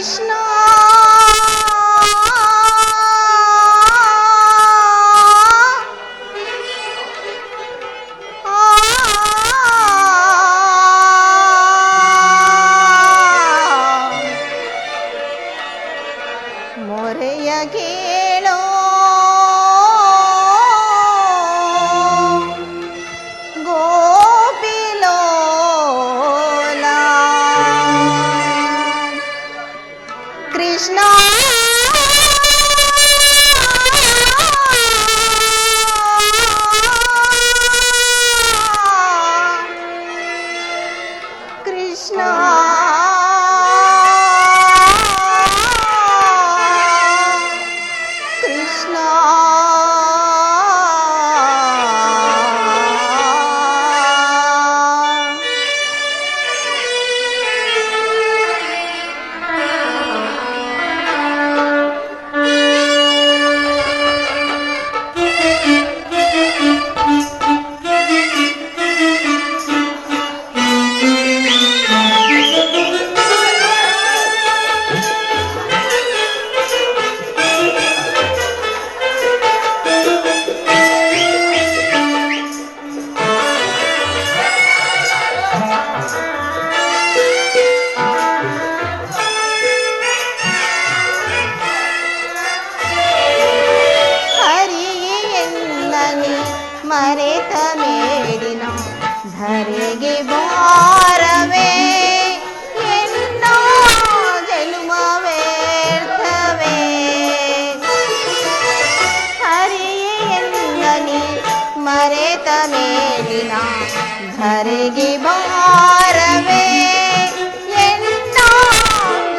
ಕೃಷ್ಣ ಮೊರೆಯ ಕೇಳೋ ಕೃಷ್ಣ ಕೃಷ್ಣ ಕೃಷ್ಣ ಮರೆತ ಮೇಲಿನ ಧರೆಗೆ ಭಾರವೇ ಎನ್ನ ಜನುಮ ವ್ಯರ್ಥವೇ ಹರಿಯೇ ಎನ್ನನಿ ಮರೆತ ಮೇಲಿನ ಧರೆಗೆ ಭಾರವೇ ಎನ್ನ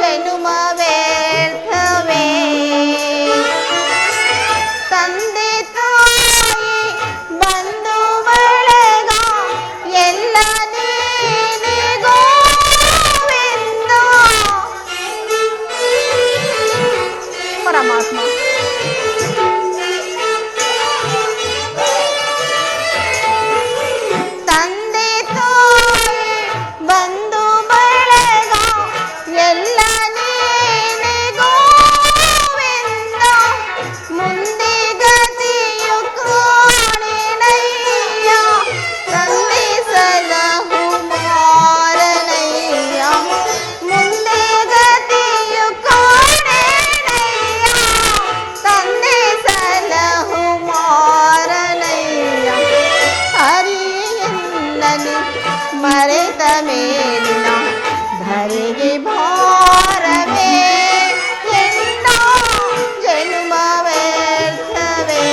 ಜನುಮ ವ್ಯರ್ಥವೇ ತಂದೆ ಪರಮಾತ್ಮ ತಂದೆ ತಾಯಿ ಬಂಧು ಬಳಗ ಎಲ್ಲ ನೀನೆ ಗೋವಿಂದ ಮುಂದೆ ಗತಿಯು ಕಾಣೆನಯ್ಯ ತಂದೆ ಸಲಹು ಮಾರನಯ್ಯ ಮುಂದೆ ಗತಿಯು ತಂದೆ ಸಲಹು ಮಾರನಯ್ಯ ಹರಿಯೆನ್ನನಿ ಮರೆತ ಮೇಲಿನ ಧರೆಗೆ ಭಾರವೇ ಎನ್ನ ಜನುಮ ವ್ಯರ್ಥವೇ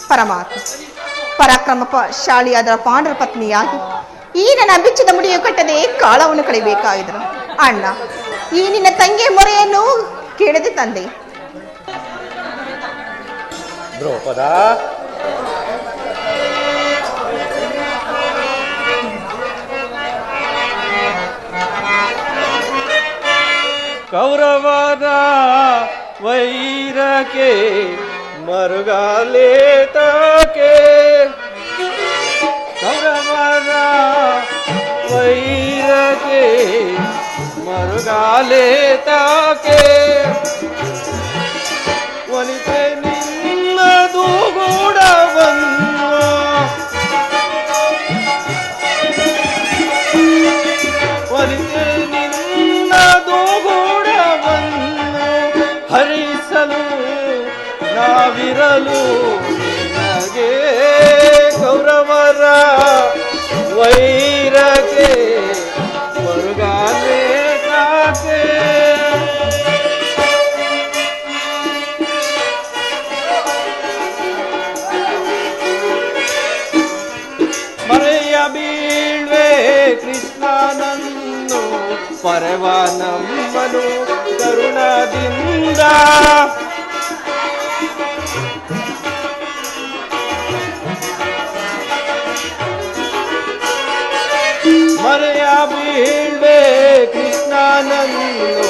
ಪರಮಾತ್ಮ ಪರಾಕ್ರಮಶಾಲಿಯಾದ ಪಾಂಡರ ಪತ್ನಿಯಾಗಿ ಈ ನನ್ನ ಬಿಚ್ಚಿದ ಮುಡಿಯು ಕಟ್ಟದೆ ಕಾಳವನ್ನು ಕಳೆಯಬೇಕಾಗಿದ್ರು. ಅಣ್ಣ, ಈ ನಿನ್ನ ತಂಗಿಯ ಮೊರೆಯನ್ನು ಕೇಳದೆ ತಂದೆ. ದ್ರೌಪದ, ಕೌರವರ ವೈರಕ್ಕೆ ಮರುಗಾಲೇತಕ್ಕೆ ಕೌರವರ ವೈರಕ್ಕೆ ಮರುಗಾಲೇತಕ್ಕೆ ಒಲಿತೆ ನಿನ್ನದು ಗೂಢವನ್ನು ಒಲಿತೆ ನಿನ್ನದು ಗೂಢವನ್ನು ಹರಿಸಲು ನಾವಿರಲು ನಿನಗೆ ಕೌರವರ ವೈರಕ್ಕೆ ಮರುಗಾಲೆ ಕಾಕೆ ಮರೆಯ ಬೀಳ್ವೆ ಕೃಷ್ಣನನ್ನು ಪರವ ನಮ್ಮನು ಕರುಣದಿಂದ ಮರೆಯ ಬೀಳ್ವೆ ಕೃಷ್ಣನನ್ನು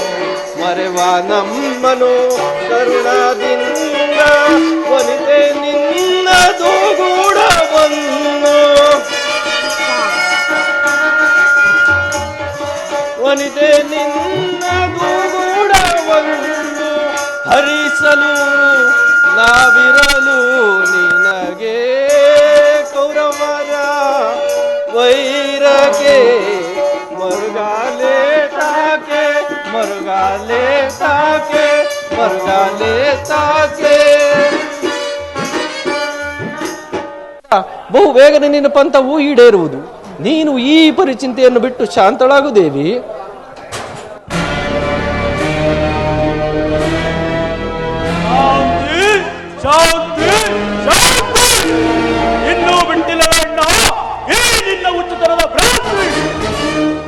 ಮರೆವ ನಮ್ಮನು ಕರುಣದಿಂದ ಒಲಿತೆ ನಿನ್ನ ನಾವಿರಲು ನಾವಿರಲು ನಿನಗೆ ಕೌರವರ ವೈರಕ್ಕೆ ಮರುಗಾಲೆ ತಾಕೆ ಮರುಗಾಲೆ ತಾಕೆ ಮರುಗಾಲೆ ತಾಕೆ. ಬಹು ಬೇಗನೆ ನಿನ್ನ ಪಂಥವು ಈಡೇರುವುದು. ನೀನು ಈ ಪರಿಚಿಂತೆಯನ್ನು ಬಿಟ್ಟು ಶಾಂತಳಾಗು ದೇವಿ. ಶಾಂತಿ ಶಾಂತಿ ಇನ್ನೂ ಬಿಟ್ಟಿಲ್ಲ ಅಣ್ಣ. ಈ ನಿನ್ನ ಉಚ್ಚತರದ ಭ್ರಾತೃ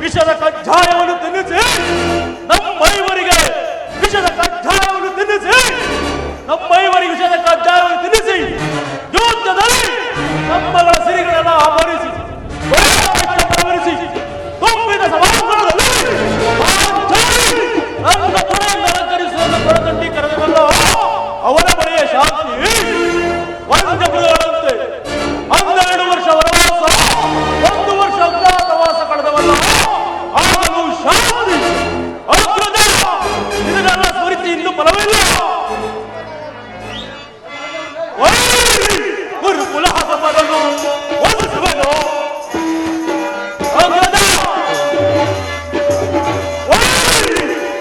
ವಿಷದ ಕಜ್ಜಾಯವನ್ನು ತಿನ್ನಿಸಿ ನಮ್ಮೈವರಿಗೆ ವಿಷದ ಕಜ್ಜಾಯವನ್ನು ತಿನ್ನಿಸಿ ನಮ್ಮೈವರಿಗೆ ವಿಷದ ಕಜ್ಜಾಯವನ್ನು ತಿನ್ನಿಸಿ ಯುದ್ಧದಲ್ಲಿ ನಮ್ಮಗಳ ಸಿರಿಗಳನ್ನ ಆವರಿಸಿ ಪ್ರವರಿಸಿ ತುಂಬಿದ ಸಮಾಧಾನದಲ್ಲಿ ನನ್ನ ತುಣೆಯಿಂದ ಅಲಂಕರಿಸುವ ಕೊರಕಂಡಿ ಕರೆದವಲ್ಲ ಅವರ ಬಳಿಯ ಶಾಂತಿ ವಂಚಕಗಳಂತೆ 12 ವರ್ಷ ವನವಾಸ 1 ವರ್ಷ ಅಜ್ಞಾತವಾಸ ಕಳೆದವಲ್ಲ ಆಗಲೂ ಶಾಂತಿ ಅಗ್ರಜ ಇದನ್ನೆಲ್ಲ ಸ್ಮರಿಸಿ ಇನ್ನು ಫಲವಿಲ್ಲ. ಗುರುಕುಲ ಸಮರನು ಒಲಿಸುವನು ಅಗ್ರಜ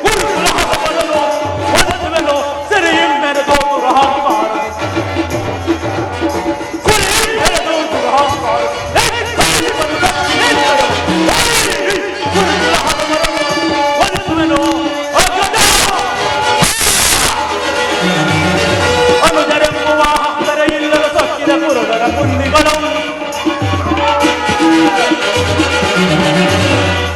ಗುರುಕುಲ ಸಮರನು ಒಲಿಸುವನು ಸಿರಿಯಿಮ್ಮೆರೆದು ದುರಹಂಕಾರ ಸಿರಿಯಿಮ್ಮೆರೆದು ದುರಹಂಕಾರ ಗುರುಕುಲ ಸಮರನು ಒಲಿಸುವನು ಅಗ್ರಜ ಅನುಜರೆಂಬುವ ಹಕ್ಕರೆಯಿಲ್ಲದ ಸಕ್ಕಿದ ಕುರುಡರ ಕುಂದಿಗಳು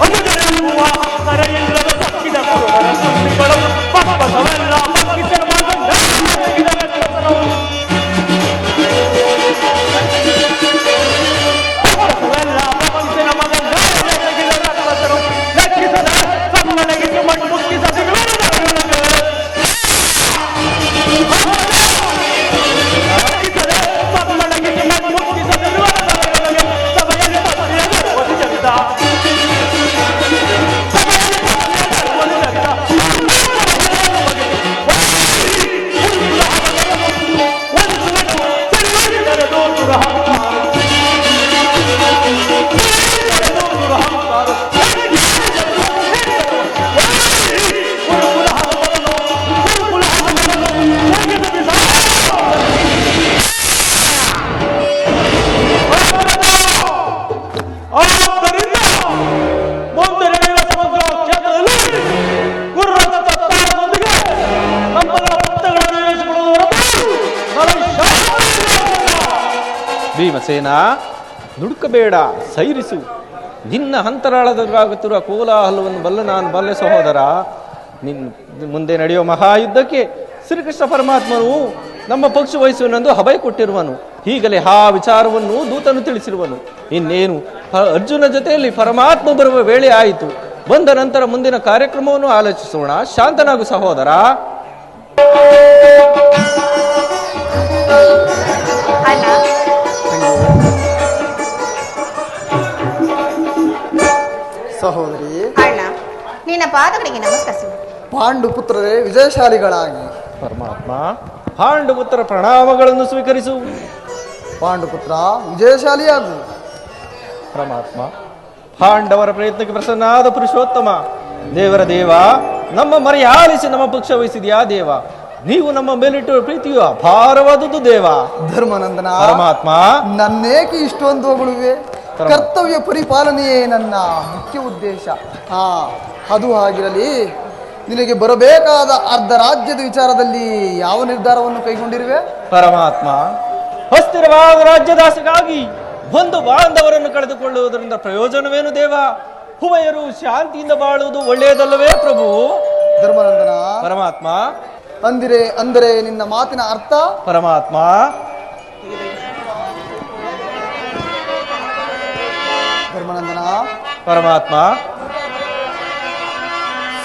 ಅನುಜರೆಂಬುವ ಹಕ್ಕರೆಯಿಲ್ಲದ ಸಕ್ಕಿದ ಕುರುಡರ ಕುಂದಿಗಳು ಪಕ್ಕದವೆಲ್ಲ ಪಕ್ಕಿಸರ ಮಗಂಡ ಪಕ್ಕದವೆಲ್ಲ ಪಕ್ಕಿಸರ ಮಗಂಡ ಲೆಕ್ಕಿಸದ ಸಮ್ಮನಗಿಸಿ ಮಣ್ಣು ಮುಕ್ಕಿಸದ ಭೀಮಸೇನ, ನುಡುಕಬೇಡ, ಸೈರಿಸು. ನಿನ್ನ ಅಂತರಾಳದಲ್ಲಾಗುತ್ತಿರುವ ಕೋಲಾಹಲವನ್ನು ಬಲ್ಲ ನಾನು ಬಲ್ಲೆ ಸಹೋದರ. ಮುಂದೆ ನಡೆಯುವ ಮಹಾಯುದ್ಧಕ್ಕೆ ಶ್ರೀಕೃಷ್ಣ ಪರಮಾತ್ಮನು ನಮ್ಮ ಪಕ್ಷ ವಹಿಸುವನೆಂದು ಅಭಯ ಕೊಟ್ಟಿರುವನು. ಹೀಗಲೇ ಆ ವಿಚಾರವನ್ನು ದೂತನು ತಿಳಿಸಿರುವನು. ಇನ್ನೇನು ಅರ್ಜುನ ಜೊತೆಯಲ್ಲಿ ಪರಮಾತ್ಮ ಬರುವ ವೇಳೆ ಆಯಿತು. ಬಂದ ನಂತರ ಮುಂದಿನ ಕಾರ್ಯಕ್ರಮವನ್ನು ಆಲೋಚಿಸೋಣ. ಶಾಂತನಾಗು ಸಹೋದರ. ಸಹೋದರಿ ಅಣ್ಣ, ನಿನ್ನ ಪಾದಗಳಿಗೆ ನಮಸ್ಕರಿಸು. ಪಾಂಡುಪುತ್ರರೇ ವಿಜಯಶಾಲಿಗಳಾಗಿ. ಪರಮಾತ್ಮ, ಪಾಂಡುಪುತ್ರ ಪ್ರಣಾಮಗಳನ್ನು ಸ್ವೀಕರಿಸು. ಪಾಂಡುಪುತ್ರ ವಿಜಯಶಾಲಿಯಾಗು. ಪರಮಾತ್ಮ, ಪಾಂಡವರ ಪ್ರಯತ್ನಕ್ಕೆ ಪ್ರಸನ್ನಾದ ಪುರುಷೋತ್ತಮ ದೇವರ ದೇವ, ನಮ್ಮ ಮರೆ ಆಲಿಸಿ ನಮ್ಮ ಪಕ್ಷ ವಹಿಸಿದ್ಯಾ ದೇವ. ನೀವು ನಮ್ಮ ಮೇಲಿಟ್ಟು ಪ್ರೀತಿಯು ಅಪಾರವಾದುದು ದೇವ. ಧರ್ಮನಂದನ ಪರಮಾತ್ಮ, ನನ್ನೇಕೆ ಇಷ್ಟೊಂದು ಹೊಗಳುವೆ? ಕರ್ತವ್ಯ ಪರಿಪಾಲನೆಯೇ ನನ್ನ ಮುಖ್ಯ ಉದ್ದೇಶ. ಅದು ಆಗಿರಲಿ, ನಿನಗೆ ಬರಬೇಕಾದ ಅರ್ಧ ರಾಜ್ಯದ ವಿಚಾರದಲ್ಲಿ ಯಾವ ನಿರ್ಧಾರವನ್ನು ಕೈಗೊಂಡಿರುವೆ? ಪರಮಾತ್ಮ, ಅಸ್ಥಿರವಾದ ರಾಜ್ಯದಾಸೆಗಾಗಿ ಒಂದು ಬಾಂಧವರನ್ನು ಕಳೆದುಕೊಳ್ಳುವುದರಿಂದ ಪ್ರಯೋಜನವೇನು ದೇವ? ಉಭಯರು ಶಾಂತಿಯಿಂದ ಬಾಳುವುದು ಒಳ್ಳೆಯದಲ್ಲವೇ ಪ್ರಭು? ಧರ್ಮನಂದನ ಪರಮಾತ್ಮ, ಅಂದರೆ ನಿನ್ನ ಮಾತಿನ ಅರ್ಥ? ಪರಮಾತ್ಮ, ಧರ್ಮನಂದನ ಪರಮಾತ್ಮ,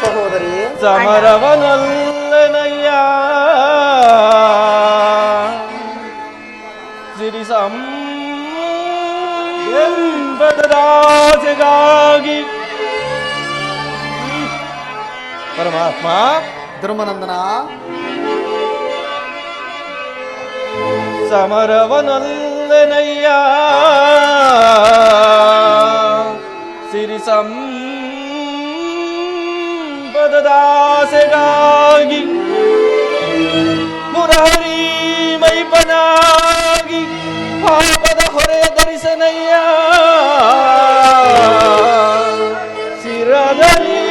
ಸಹೋದರಿ ಸಮರವನಲ್ಲನಯ್ಯ ಸಿರಿ ಸಂಪದರಾಜೆಗಾಗಿ. ಪರಮಾತ್ಮ ಧರ್ಮನಂದನ ಸಮರವನೊಲ್ಲೆನಯ್ಯ ಸಿರಿ ಸಂಪದದಾಸೆಗಾಗಿ ಮುರಾರಿ ಮೈಪನಾಗಿ ಪಾಪದ ಹೊರೆ ಧರಿಸನಯ್ಯ ಶಿರದಲ್ಲಿ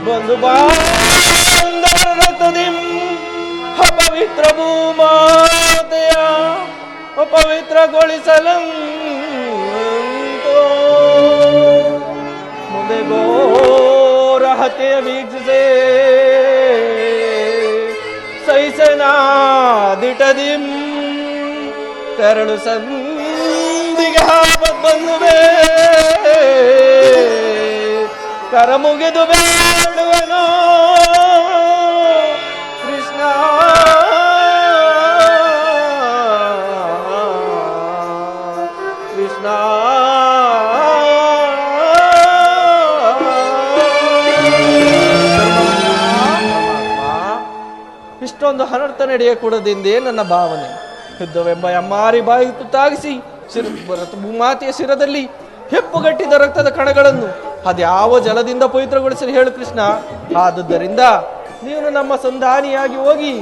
ಬಂದು ಬಾಂಧವರ ರಥದಿಂ ಅಪವಿತ್ರ ಭೂಮಾತೆಯ ಅಪವಿತ್ರಗೊಳಿಸಲಂತೋ ಮುಂದೆ ಘೋರ ಹತ್ಯೆಯ ವೀಕ್ಷಿಸೆ ಸೈಸನಾದಿಟದಿಂ ತೆರಳು ಸಂದಿಗೆ ಹಾಪತ್ ಬಂದುವೆ ಕರ ಮುಗಿದು ಬೇಡುವನೋ ಕೃಷ್ಣ ಕೃಷ್ಣ ಇಷ್ಟೊಂದು ಅನರ್ಥ ನಡೆಯಕೂಡದೆಂದೇ ನನ್ನ ಭಾವನೆ. ಯುದ್ಧವೆಂಬ ಅಮ್ಮಾರಿ ಬಾಯಿ ತುತ್ತಾಗಿಸಿ ಭೂಮಾತೆಯ ಶಿರದಲ್ಲಿ ಹೆಪ್ಪುಗಟ್ಟಿದ ರಕ್ತದ ಕಣಗಳನ್ನು ಅದ್ಯಾವ ಜಲದಿಂದ ಪವಿತ್ರಗೊಳಿಸಲು ಹೇಳು ಕೃಷ್ಣ. ಆದುದರಿಂದ ನೀನು ನಮ್ಮ ಸಂಧಾನಿಯಾಗಿ ಹೋಗಿ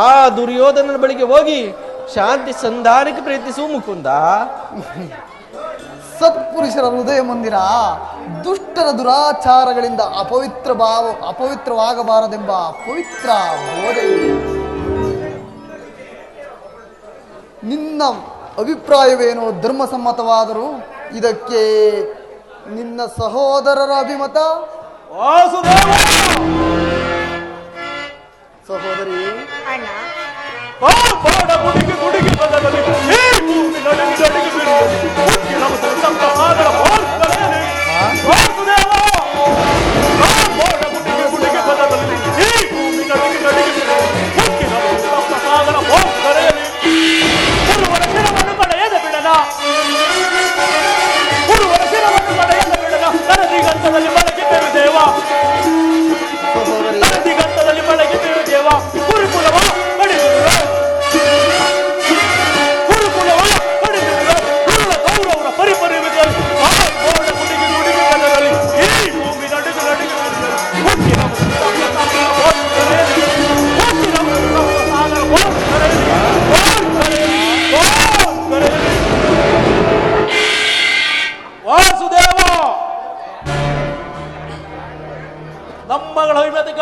ಆ ದುರ್ಯೋಧನನ ಬಳಿಗೆ ಹೋಗಿ ಶಾಂತಿ ಸಂಧಾನಕ್ಕೆ ಪ್ರಯತ್ನಿಸುವ ಮುಕುಂದ. ಸತ್ಪುರುಷರ ಹೃದಯ ಮಂದಿರ ದುಷ್ಟರ ದುರಾಚಾರಗಳಿಂದ ಅಪವಿತ್ರವಾಗಬಾರದೆಂಬ ಪವಿತ್ರ ಬೋಧೆ. ನಿನ್ನ ಅಭಿಪ್ರಾಯವೇನೋ ಧರ್ಮಸಮ್ಮತವಾದರೂ ಇದಕ್ಕೆ ನಿನ್ನ ಸಹೋದರರ ಅಭಿಮತ. ಸಹೋದರಿ ಅಣ್ಣ ನಮ್ಮಗಳ ಅಭಿಮತಕ್ಕೆ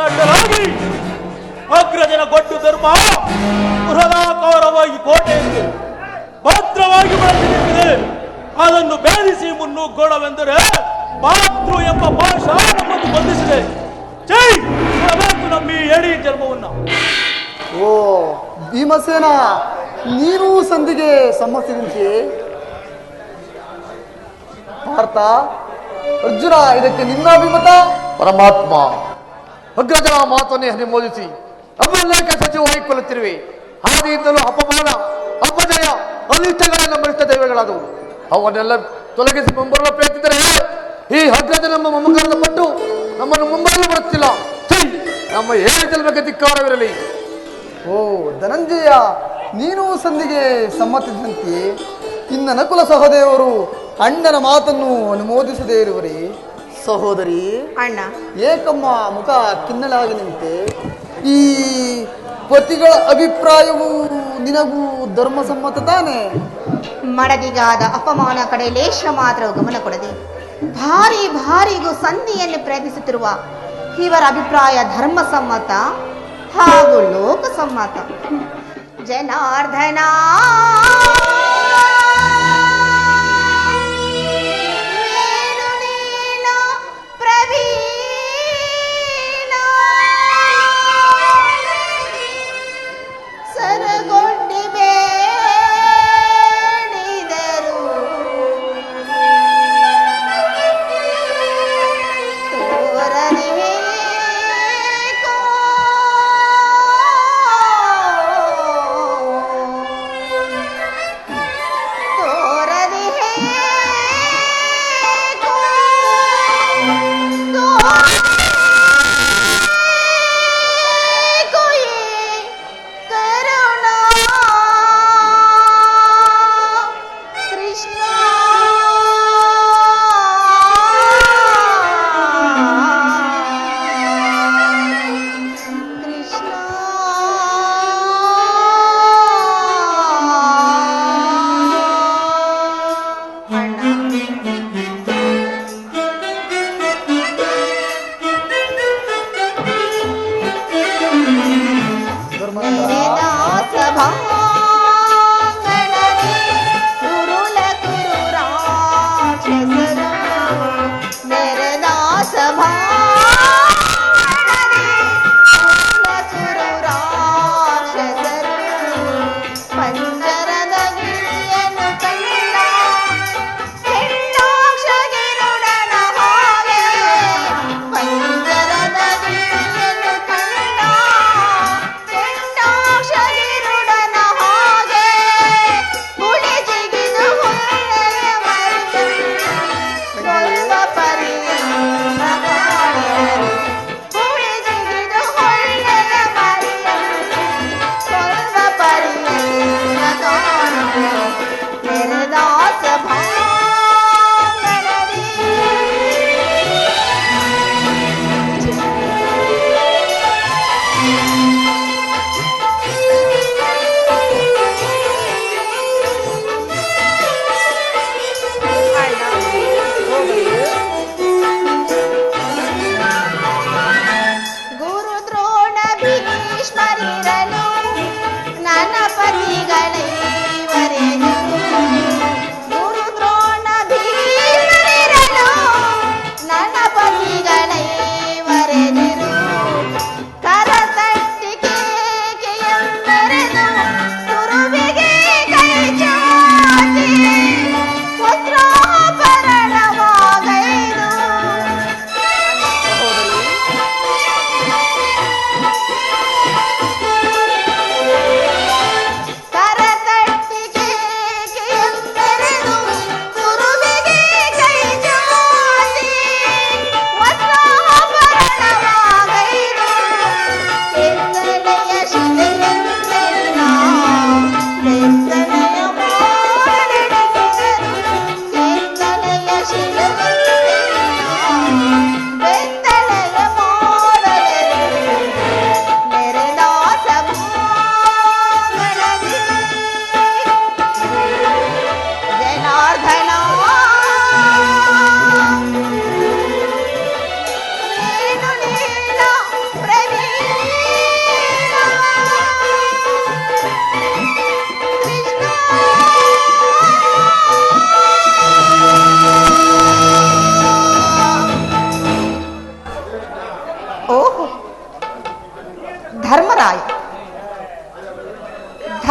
ಅಗ್ರಜನ ಗೊಡ್ಡು ಧರ್ಮ ಬೃಹದಾಕಾರವಾಗಿ ಕೋಟೆಯಲ್ಲಿ ಭದ್ರವಾಗಿ ಬೆಳೆದಿದೆ. ಅದನ್ನು ಭೇದಿಸಿ ಮುನ್ನುಗ್ಗೋಣವೆಂದರೆ ಮಾತೃ ಎಂಬ ಭಾಷಾ ನಮ್ಮನ್ನು ಬಂಧಿಸಿದೆ. ಜೈ ನಮ್ಮ ಈ ಎಡಿ ಜನ್ಮವನ್ನ. ಓ ಭೀಮಸೇನ, ನೀನು ಸಂಧಿಗೆ ಸಮ್ಮತಿಸಿದಂತೆ ಪಾರ್ಥ, ಅರ್ಜುನ ಇದಕ್ಕೆ ನಿನ್ನ ಅಭಿಮತ. ಪರಮಾತ್ಮ, ಅಗ್ರಜನ ಮಾತನ್ನೇ ಅನುಮೋದಿಸಿ ಅವೆಲ್ಲಕ್ಕೆ ಸಚಿವ ಹೊಯ್ಕೊಳ್ಳುತ್ತಿರುವೆ. ಆದಿಯಿಂದಲೂ ಅಪಮಾನ, ಅಪಜಯ, ಅನಿಷ್ಟಗಳೇ ನಮ್ಮ ಇಷ್ಟ ದೈವಗಳಾದವು. ಅವನ್ನೆಲ್ಲ ತೊಲಗಿಸಿ ಮುಂಬರಲು ಪ್ರಯತ್ನಿಸಿದರೆ ಈ ಅಗ್ರಜ ನಮ್ಮ ಮಮಕಾರದ ಪಟ್ಟು ನಮ್ಮನ್ನು ಮುಂಬರಲು ಬರುತ್ತಿಲ್ಲ. ನಮ್ಮ ಏಳು ಜನ್ಮಕ್ಕೆ ಧಿಕ್ಕಾರವಿರಲಿ. ಓ ಧನಂಜಯ, ನೀನು ಸಂಧಿಗೆ ಸಮ್ಮತಿಸಿದಂತೆ ಇನ್ನ ನಕುಲ ಸಹದೇವರು ಅಣ್ಣನ ಮಾತನ್ನು ಅನುಮೋದಿಸದೇ ಇರುವರೆ. ಸಹೋದರಿ ಅಣ್ಣ ಏಕಮ್ಮ ಮುಖ ಖಿನ್ನಲಾಗಿ ನಿಂತೆ. ಈ ಪತಿಗಳ ಅಭಿಪ್ರಾಯವು ನಿನಗೂ ಧರ್ಮಸಮ್ಮತ ತಾನೆ? ಮಡದಿಗಾದ ಅಪಮಾನ ಕಡೆ ಲೇಷ ಮಾತ್ರ ಗಮನ ಕೊಡದೆ ಭಾರಿಗೂ ಸಂಧಿಯನ್ನು ಪ್ರಯತ್ನಿಸುತ್ತಿರುವ ಇವರ ಅಭಿಪ್ರಾಯ ಧರ್ಮಸಮ್ಮತ ಹಾಗೂ ಲೋಕಸಮ್ಮತ. ಜನಾರ್ದನ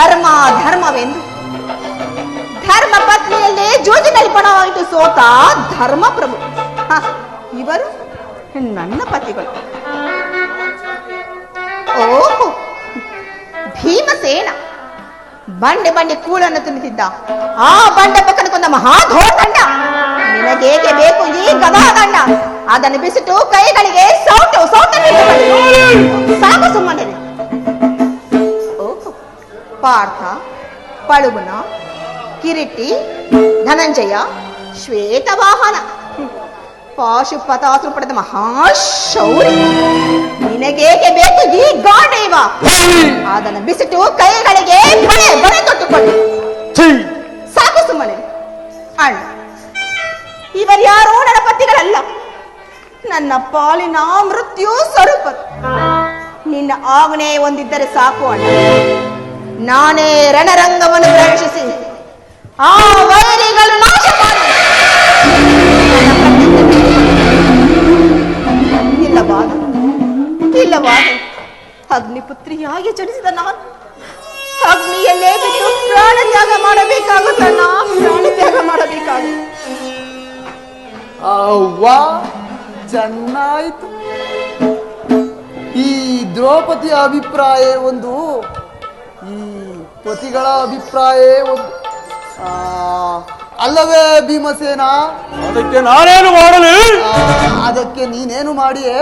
ಧರ್ಮ ಧರ್ಮವೆಂದು ಧರ್ಮ ಪತ್ನಿಯಲ್ಲೇ ಜೂಜಿನಲ್ಲಿ ಪಣವಾಯಿತು ಸೋತ ಧರ್ಮ ಪ್ರಭು. ಇವರು ನನ್ನ ಪತಿಗಳು. ಓಹೋ, ಭೀಮಸೇನ ಬಂಡೆ ಬಂಡೆ ಕೂಳನ್ನು ತಿನ್ನುತ್ತಿದ್ದ ಆ ಬಂಡೆ ಪಕ್ಕನ ಕೊಂದ ಮಹಾಘೋರದಂಡ. ನಿನಗೇಗೆ ಬೇಕು ಈ ಗದಾದಂಡ? ಅದನ್ನು ಬಿಸಿಟ್ಟು ಕೈಗಳಿಗೆ ಸೌಟು ಸಾಕು ಸುಮ್ಮನೆ. ಓಹೋ, ಪಾರ್ಥ, ಪಳುವನ, ಕಿರೀಟಿ, ಧನಂಜಯ, ಶ್ವೇತವಾಹನ, ಪಾಶುಪತಾಸು ಪಡೆದ ಮಹಾಶೌರಿ. ನಿನಗೇಗೆ ಬೇಕು ಈ ಗಾಂಡೀವ? ಅದನ್ನು ಬಿಸಿಟ್ಟು ಕೈಗಳಿಗೆ ಬಳೆ ತೊಟ್ಟುಕೊಂಡು ಸಾಕು ಸುಮ್ಮನೆ. ಅಣ್ಣ, ಇವರ್ಯಾರೋ ನನ್ನ ಪತಿಗಳಲ್ಲ, ನನ್ನ ಪಾಲಿನ ಮೃತ್ಯು ಸ್ವರೂಪರು. ನಿನ್ನ ಆಜ್ಞೆ ಒಂದಿದ್ದರೆ ಸಾಕು ಅಣ್ಣ. ನಾನೇ ರಣರಂಗವನ್ನು ಪ್ರವೇಶಿಸಿ ಆ ವೈರಿಗಳು ನಾಶ ಮಾಡಿ ಇಲ್ಲವಾದ ಅಗ್ನಿಪುತ್ರಿಯಾಗಿ ಜನಿಸಿದ ನಾನು ಅಗ್ನಿಯಲ್ಲೇ ಬಿಟ್ಟು ಪ್ರಾಣ ತ್ಯಾಗ ಮಾಡಬೇಕಾಗುತ್ತಣ್ಣ, ಪ್ರಾಣ ತ್ಯಾಗ ಮಾಡಬೇಕಾಗುತ್ತೆ. ಅವ್ವ, ಚೆನ್ನಾಯ್ತು. ಈ ದ್ರೌಪದಿಯ ಅಭಿಪ್ರಾಯ ಒಂದು, ಈ ಪತಿಗಳ ಅಭಿಪ್ರಾಯ ಒಂದು. ಅಲ್ಲವೇ ಭೀಮಸೇನ? ಅದಕ್ಕೆ ನಾನೇನು ಮಾಡಲಿ? ಅದಕ್ಕೆ ನೀನೇನು ಮಾಡಿಯೇ?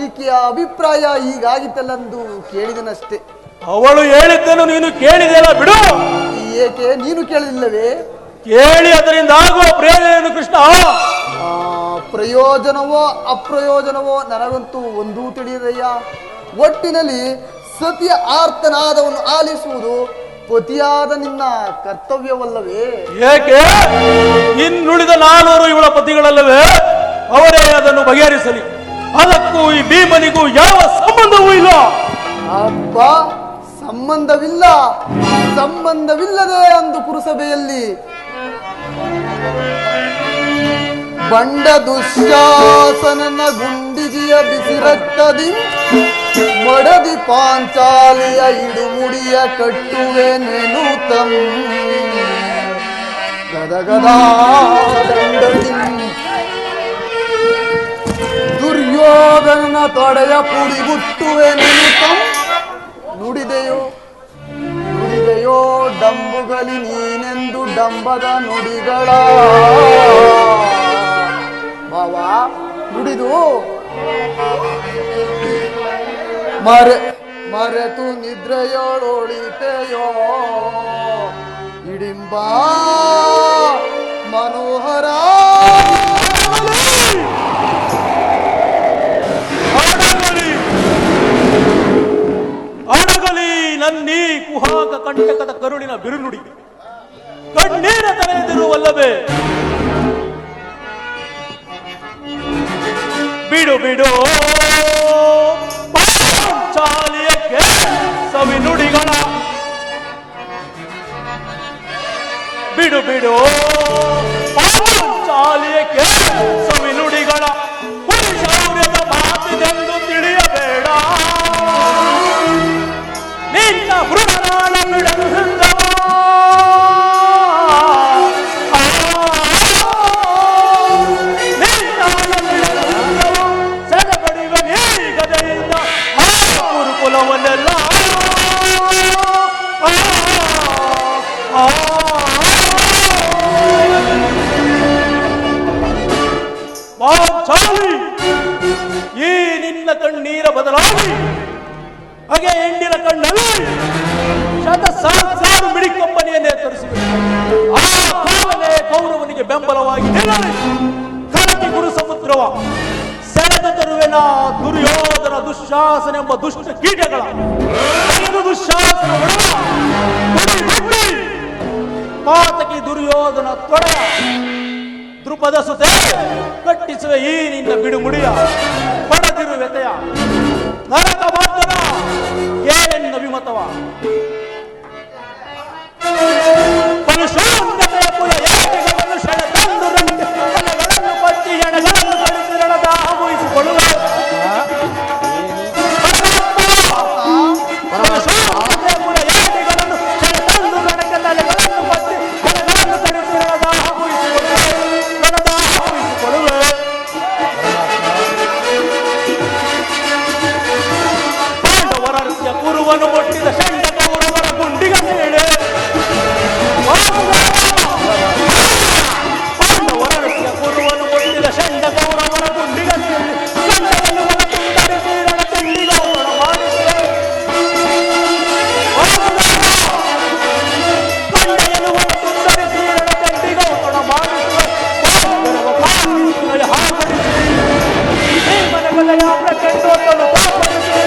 ಈಕೆಯ ಅಭಿಪ್ರಾಯ ಹೀಗಾಗಿತ್ತಲ್ಲಂದು ಕೇಳಿದನಷ್ಟೇ. ಅವಳು ಹೇಳಿದ್ದನ್ನು ನೀನು ಕೇಳಿದೆಯಲ್ಲ ಬಿಡು. ಏಕೆ ನೀನು ಕೇಳಿಲ್ಲವೇ? ಕೇಳಿ ಅದರಿಂದ ಆಗುವ ಪ್ರಯೋಜನ ಕೃಷ್ಣ. ಪ್ರಯೋಜನವೋ ಅಪ್ರಯೋಜನವೋ ನನಗಂತೂ ಒಂದೂ ತಿಳಿಯದಯ್ಯ. ಒಟ್ಟಿನಲ್ಲಿ ಸತಿಯ ಆರ್ತನಾದವನ್ನು ಆಲಿಸುವುದು ಪತಿಯಾದ ನಿನ್ನ ಕರ್ತವ್ಯವಲ್ಲವೇ? ಏಕೆ? ಇನ್ನುಳಿದ 400 ಇವಳ ಪತಿಗಳಲ್ಲವೇ? ಅವರೇ ಅದನ್ನು ಬಗೆಹರಿಸಲಿ. ಅದಕ್ಕೂ ಈ ಭೀಮನಿಗೂ ಯಾವ ಸಂಬಂಧವೂ ಇಲ್ಲ. ಅಬ್ಬ, ಸಂಬಂಧವಿಲ್ಲ, ಸಂಬಂಧವಿಲ್ಲದೆ ಅಂದು ಕುರುಸಭೆಯಲ್ಲಿ ಬಂಡ ದುಶ್ಯಾಸನನ ಗುಂಡಿಜಿಯ ಬಿಸಿ ರಕ್ತದಿ ಮಡದಿ ಪಾಂಚಾಲಿಯ ಇಡುಮುಡಿಯ ಕಟ್ಟುವೆ ನೆನುತಂ ಗದಗದಾ ದಂಡದಿ ದುರ್ಯೋಧನನ ತೊಡೆಯ ಪುಡಿಗುಟ್ಟುವೆ ನೆನುತಂ ನುಡಿದೆಯೋ ಡಂಬುಗಲಿ ನೀನೆಂದು ಡಂಬದ ನುಡಿಗಳ ಭಾವ ನುಡಿದು ಮರೆತು ನಿದ್ರೆಯೋಳೊಳಿತೆಯೋ ಇಡಿಂಬ ಮನೋಹರ. ಅಡಗಲಿ ನನ್ನೀ ಕುಹಾಕ ಕಂಟಕದ ಕರುಳಿನ ಬಿರುನುಡಿ ಕಣ್ಣೀರ ತಲೆದಿರುವಲ್ಲವೇ? ಬಿಡು ಬಿಡು ಪಾಂಚಾಲಿಯಕ್ಕೆ ಸವಿ ನುಡಿಗಳ, ಬಿಡು ಬಿಡು ಪಾಂಚಾಲಿಯಕ್ಕೆ ಸವಿ ನುಡಿಗಳ. ಪುರುಷೌರ್ಯದ ಮಾತಿದೆಂದು ತಿಳಿಯಬೇಡ. ನಿನ್ನ ಮೃಗನಾಳ ಬಿಡಂದವ ಸೆಗಬಡಿವ ನೀ ಗದೆಯಿಂದ ಆ ಗುರುಕುಲವನ್ನೆಲ್ಲ ಪಾಂಚಾಲಿ, ಈ ನಿನ್ನ ಕಣ್ಣೀರ ಬದಲಾಗಿ ಹಾಗೆ ಹೆಂಡಿನ ಕಣ್ಣಲ್ಲಿ ಶತಸಹಸ್ರಾರು ಮಿಡಿಕೊಂಬನಿಯನ್ನೇ ತೋರಿಸಿವೆ. ಆ ಕಾಲನೇ ಕೌರವನಿಗೆ ಬೆಂಬಲವಾಗಿ ನಿಲ್ಲಲಿ. ಕರಟಿ ಗುರು ಸಮುದ್ರವ ಸೆಳೆದು ತರುವೆನ ದುರ್ಯೋಧನ ದುಶ್ಯಾಸನ ಎಂಬ ದುಷ್ಟ ಕೀಟಗಳ ದುಶ್ಯಾಸನ ಪಾತಕಿ ದುರ್ಯೋಧನ ತೊಡೆಯ ದೃಪದ ಸುತೆ ಕಟ್ಟಿಸುವೆ ಈ ನಿನ್ನ ಬಿಡುಮುಡಿಯ ಪಡೆದಿರುವೆತೆಯ ನರಕ ಬಾಧನ ಏನೆನ್ನ ವಿಮತವ ಪರುಷೋನ್ನತೆಯ ಕುಲ ಏಟಿಗಳನ್ನು ಶೆಳೆದಂದು ರಂಗಗಳನ್ನು ಪಟ್ಟಿ ಎಣಗಳನ್ನು ಕಡಿಸಿ ರಣದ ಆಮೂಹಿಸಿಕೊಳ್ಳುವೆ. ಪರುಷೋನ್ನತೆಯ ಕುಲ ಏಟಿಗಳನ್ನು ಮುಟ್ಟಿದ ಷಂಡ ಕೌರವರ ಗುಂಡಿಗ ಸೇಡೆ ಪಾಂಡವರ ಕುರುವನ್ನು ಮುಟ್ಟಿದ ಷಂಡ ಕೌರವರ ಗುಂಡಿಗ ಸೇಡೆ ಗಂಡವನ್ನು ಒಳ ತುಂಡರಿಸಿ ರಣ ತುಂಡಿಗ ಒಳ ಮಾಡಿಸಿದೆ ಗಂಡೆಯನ್ನು ಒಳ ತುಂಡರಿಸಿ ರಣ ತುಂಡಿಗ ಒಳ ಮಾಡಿಸುವೆ ಹಾರ್ಪಡಿಸಿ ಮನಗಲೆಯ ಪ್ರಕಟೋತ್ತಲು ಕಾಪಾಡಿಸಿ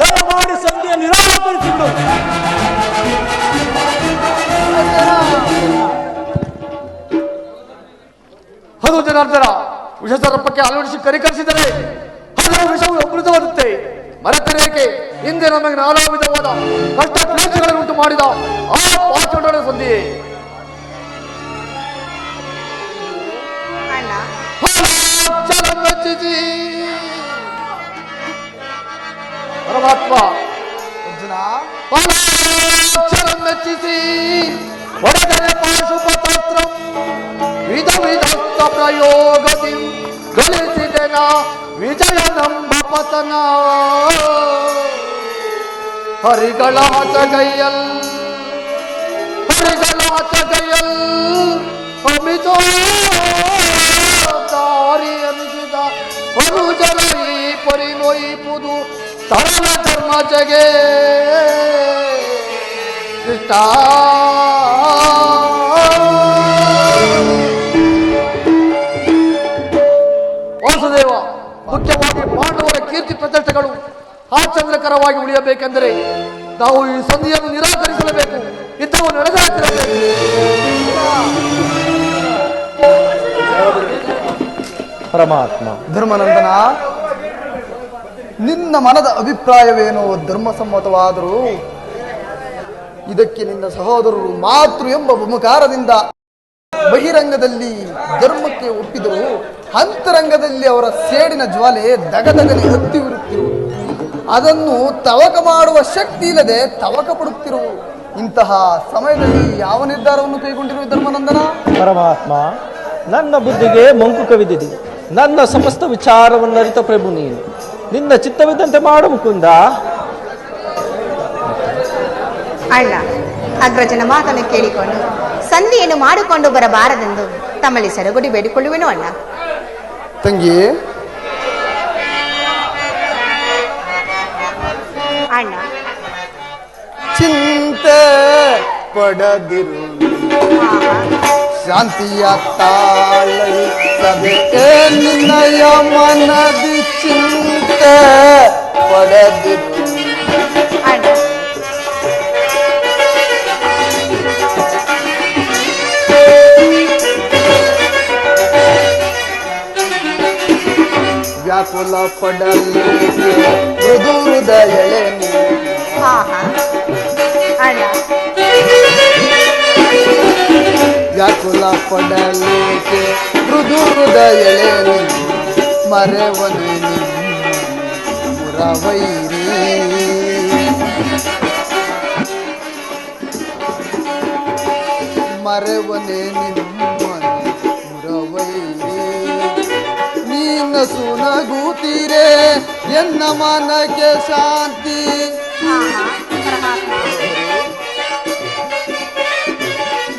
ದಯಮಾಡಿ ಸಂಧಿಯ ನಿರಾಕರಿಸಿಬಿಡು. ಅದು ಜನಾರ್ದನ ವಿಷಸರ್ಪಕ್ಕೆ ಅಳವಡಿಸಿ ಕರಿಕರಿಸಿದರೆ ಅದರ ವಿಷವು ಅಮೃತವಾಗುತ್ತೆ. ಮರೆತರೇಕೆ ಹಿಂದೆ ನಮಗೆ ನಾನಾ ವಿಧವಾದ ಕಷ್ಟ ಕ್ಲೇಶಗಳನ್ನುಂಟು ಮಾಡಿದ ಆ ಪಾಚಂಡನ ಸಂಧಿಯೇ. ಅಣ್ಣ ಪರಮಾತ್ಮ ಅರ್ಜುನ ಮೆಚ್ಚಿಸಿ ಒಡೆದರೆ ಪಾಶುಪತತ್ರಂ ವಿಧ ವಿಧಸ್ತ ಪ್ರಯೋಗದಿ ಗಳಿಸಿದೆನ ವಿಜಯನಂಬ ಪತನ ಹರಿಗಳ ಹಚಗೈಯಲ್ ಅಮಿತೋ ದಾರಿ ಅನಿಸಿದ ಅನುಜರ ಈ ಪರಿನೊಯ್ಪುದು ತರಣ ಧರ್ಮ ಜಗೆ ಕೃಷ್ಣ. ವಾಸುದೇವ, ಮುಖ್ಯವಾಗಿ ಪಾಂಡವರ ಕೀರ್ತಿ ಪ್ರತಿಷ್ಠೆಗಳು ಆಚಂದ್ರಕರವಾಗಿ ಉಳಿಯಬೇಕೆಂದರೆ ನಾವು ಈ ಸಂಧಿಯನ್ನು ನಿರಾಕರಿಸಲೇಬೇಕು. ಯುದ್ಧವು ನಡೆದಾಕಿರಬೇಕು. ಪರಮಾತ್ಮ ಧರ್ಮನಂದನ, ನಿನ್ನ ಮನದ ಅಭಿಪ್ರಾಯವೇನೋ ಧರ್ಮಸಮ್ಮತವಾದರೂ ಇದಕ್ಕೆ ನಿನ್ನ ಸಹೋದರರು ಮಾತೃ ಎಂಬ ಮಮಕಾರದಿಂದ ಬಹಿರಂಗದಲ್ಲಿ ಧರ್ಮಕ್ಕೆ ಒಪ್ಪಿದರು, ಅಂತರಂಗದಲ್ಲಿ ಅವರ ಸೇಡಿನ ಜ್ವಾಲೆ ದಗದಗಲಿ ಹತ್ತಿ ಉರುತ್ತಿರುವುದು. ಅದನ್ನು ತವಕ ಮಾಡುವ ಶಕ್ತಿ ಇಲ್ಲದೆ ತವಕ ಪಡುತ್ತಿರುವು. ಇಂತಹ ಸಮಯದಲ್ಲಿ ಯಾವ ನಿರ್ಧಾರವನ್ನು ಕೈಗೊಂಡಿರುವ ಧರ್ಮನಂದನ? ಪರಮಾತ್ಮ, ನನ್ನ ಬುದ್ಧಿಗೆ ಮಂಕು ಕವಿದಿದೆ. ನನ್ನ ಸಮಸ್ತ ವಿಚಾರವನ್ನು ಅರಿತ ಪ್ರಭು ನೀನು. ನಿನ್ನ ಚಿತ್ತವಿದ್ದಂತೆ ಮಾಡು ಮುಕುಂದ. ಅಣ್ಣ, ಅಗ್ರಜನ ಮಾತನ್ನು ಕೇಳಿಕೊಂಡು ಸಂಧಿಯನ್ನು ಮಾಡಿಕೊಂಡು ಬರಬಾರದೆಂದು ತಮ್ಮಲ್ಲಿ ಸರಗುಡಿ ಬೇಡಿಕೊಳ್ಳುವೆನು ಅಣ್ಣ. ತಂಗಿ, ಅಣ್ಣ, ಚಿಂತೆ ಪಡದಿರು, ಶಾಂತಿಯ ತಾಳಲಿಸದೆ ನಿನ್ನಯ ಮನದಿ ಚಿಂತೆ ಪಡದಿರು. ಅಣ್ಣ, ವ್ಯಾಕುಲ ಪಡಲಿಕ್ಕೆ ಮೃದು ಹೃದಯಳೆ ಅಣ್ಣ, ವ್ಯಾಕುಲ ಪಡಲಿಕ್ಕೆ ಮೃದು ಹೃದಯಳೆ ಮರೆವನು ಮುರವೈರಿ. ಮರೆವನೆ ನಿಮ್ಮ ಮುರವೈರಿ. ನೀನ ಸುನಗೂತೀರೆ ಎನ್ನ ಮನಕ್ಕೆ ಶಾಂತಿ.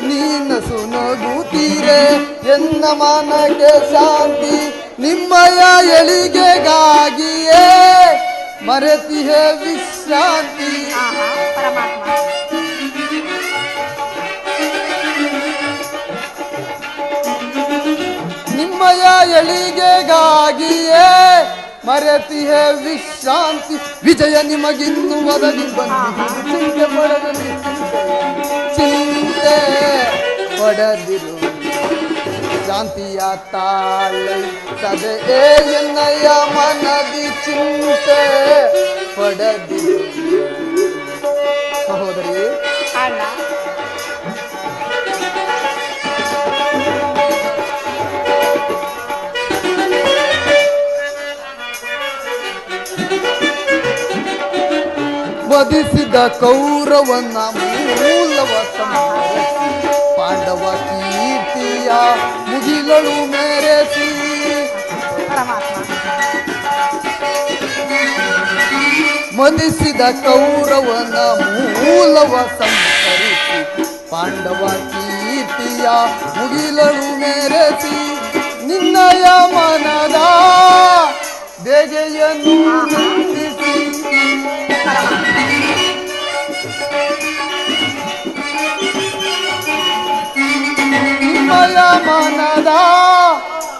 ನೀನ ಸುನಗೂತೀರೆ ಎನ್ನ ಮನಕ್ಕೆ ಶಾಂತಿ. ನಿಮ್ಮಯ ಎಳಿಗೆಗಾಗಿಯೇ ಮರೆತಿಹೆ ವಿಶ್ರಾಂತಿ. ಎಳಿಗೆಗಾಗಿಯೇ ಮರೆತಿಹೆ ವಿಶ್ರಾಂತಿ ವಿಜಯ ನಿಮಗಿನ್ನು ಒದಗಿ ಬಂದಿದೆ ಚಿಂತೆ ಪಡದಿರು ಚಿಂತೆ ಪಡದಿರು ಶಾಂತಿಯ ತಾಳೈತದೆ ಎನ್ನಯ್ಯ ಮನದಿ ಚಿಂತೆ ಪಡದಿರು ಸಹೋದರಿ. ಅಣ್ಣ ವಧಿಸಿದ ಕೌರವನ ಮೂಲವ ಸಂಹರಿಸಿ ಪಾಂಡವ ಕೀರ್ತಿಯ ಮುಗಿಲಳು ಮೆರೆಸಿ ವಧಿಸಿದ ಕೌರವನ ಮೂಲವ ಸಂಹರಿಸಿ ಪಾಂಡವ ಕೀರ್ತಿಯ ಮುಗಿಲಳು ಮೆರೆಸಿ ನಿನ್ನಯ ಮನದ ಬೇಗೆಯನ್ನು ನಂದಿಸಿ ನಿಮ್ಮಯ ಮನದ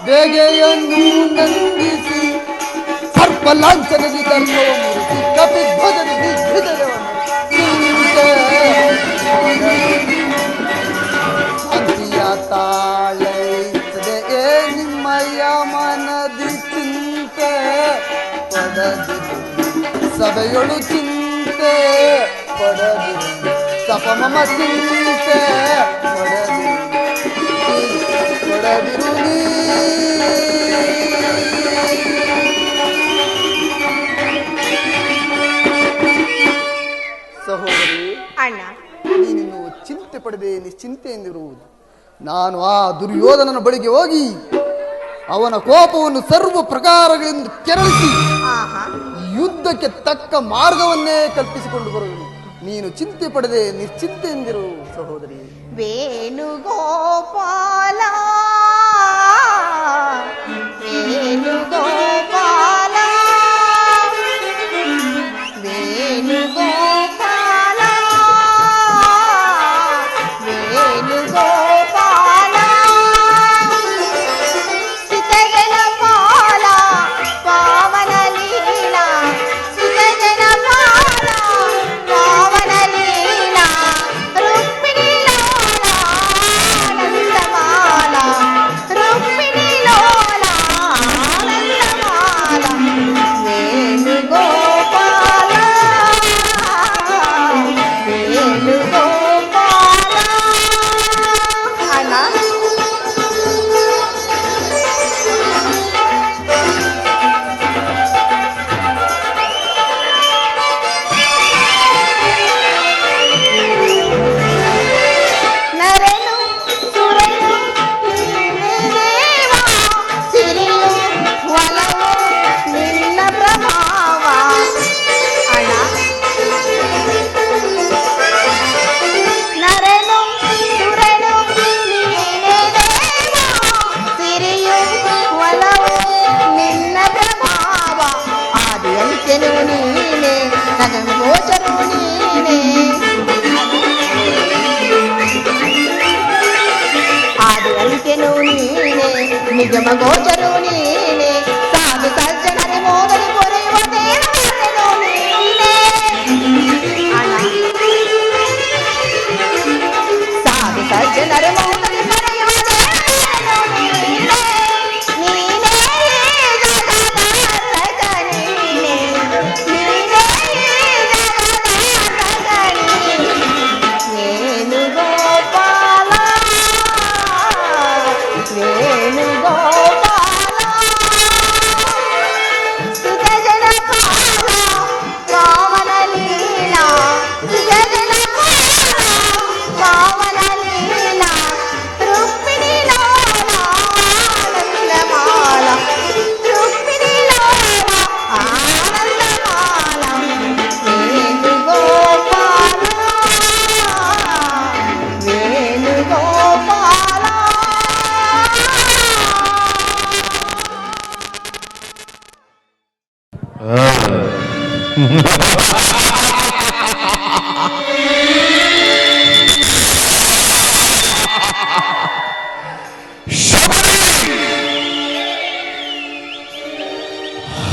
ಬೇಗೆಯನ್ನು ನಂದಿಸಿ ಸರ್ಪ ಲಾಂಛನದಿ ಧರ್ಮವ ಮುರಿಸಿ ಕಪಿಧ್ವಜದ ದಿಗ್ವಿಜಯವನ್ನು ಚಿಂತೆ ಶಾಂತಿಯ ತಾಳೈತದೆ ನಿಮ್ಮಯ ಮನದಿ ಚಿಂತೆ ಪಡದಿರು ಸಭೆಯೊಳು ಚಿಂತೆ ಪಡದಿರು ಸಪಮಮ ಚಿಂತೆ ಪಡದಿರು ನೀ ಸಹೋದರಿ. ಅಣ್ಣ ನೀನಿನ್ನು ಚಿಂತೆ ಪಡದೆ ನಿಶ್ಚಿಂತೆಯಿಂದಿರುವುದು. ನಾನು ಆ ದುರ್ಯೋಧನನ ಬಳಿಗೆ ಹೋಗಿ ಅವನ ಕೋಪವನ್ನು ಸರ್ವ ಪ್ರಕಾರಗಳಿಂದ ಕೆರಳಿಸಿ ಯುದ್ಧಕ್ಕೆ ತಕ್ಕ ಮಾರ್ಗವನ್ನೇ ಕಲ್ಪಿಸಿಕೊಂಡು ಬರುವುದು. ನೀನು ಚಿಂತೆ ಪಡದೆ ನಿಶ್ಚಿಂತೆಯಿಂದಿರು ಸಹೋದರಿ. ವೇಣುಗೋಪಾಲ ವೇಣುಗೋಪಾಲ ವೇಣುಗೋಪಾಲ ವೇಣುಗೋಪಾಲ ಸಿತಜನ ಪಾಲ ಪಾವನ ಲೀಲಾ ಸಿತಜನ ಪಾಲ ಪಾವನ ಲೀಲಾ ರುಕ್ಮಿಣಿ ಲೋಲ ಆನಂದಮಾಲ ರುಕ್ಮಿಣಿ ಲೋಲ ಆನಂದಮಾಲ ವೇಣುಗೋಪಾಲ ವೇಣುಗೋಪಾಲ. ಅಣ್ಣ ನರನು ಸುರನು ದೇವ ಸಿರಿಯು ಒಲವು ನಿನ್ನ ಪ್ರಭಾವ. ಅಣ್ಣ ನರನು ಸುರನು ನೀನೇ ದೇವ ಸಿರಿಯು ಒಲವು ನಿನ್ನ ಪ್ರಭಾವ. ಆದಿಯಂತೆನು ನೀನೆ ನಗಗೋಚರು ನೀನೆ ಆದಿಯಂತೆನು ನೀನೆ ನಿಗಮ ಗೋಚರು ನೀನೆ ಸಾಧು ಸಜ್ಜನರ ಮೋದಲಿ ಪೊರೆಯುವ ದೇವರೆನು ನೀನೆ. ಅಣ್ಣ ಸಾಧು ಸಜ್ಜನರ ಮೋದಲಿ ಪೊರೆಯುವ ದೇವರೆನು ನೀನೆ. ನೀನೇ ಜಗದ ರಕ್ಷಕ ನೀನೆ ನೀನೇ ಜಗದ ರಕ್ಷಕ ನೀನೆ. ವೇಣುಗೋಪಾಲ ವೇಣುಗೋಪಾಲ ಸುತಜನ ಪಾಲ ಪಾವನ ಲೀಲಾ ಸುತಜನ ಪಾಲ ಪಾವನ ಲೀಲಾ ರುಕ್ಮಿಣಿ ಲೋಲ ಆನಂದಮಾಲ ರುಕ್ಮಿಣಿ ಲೋಲ ಆನಂದಮಾಲ ವೇಣುಗೋಪಾಲ ವೇಣುಗೋಪಾಲ.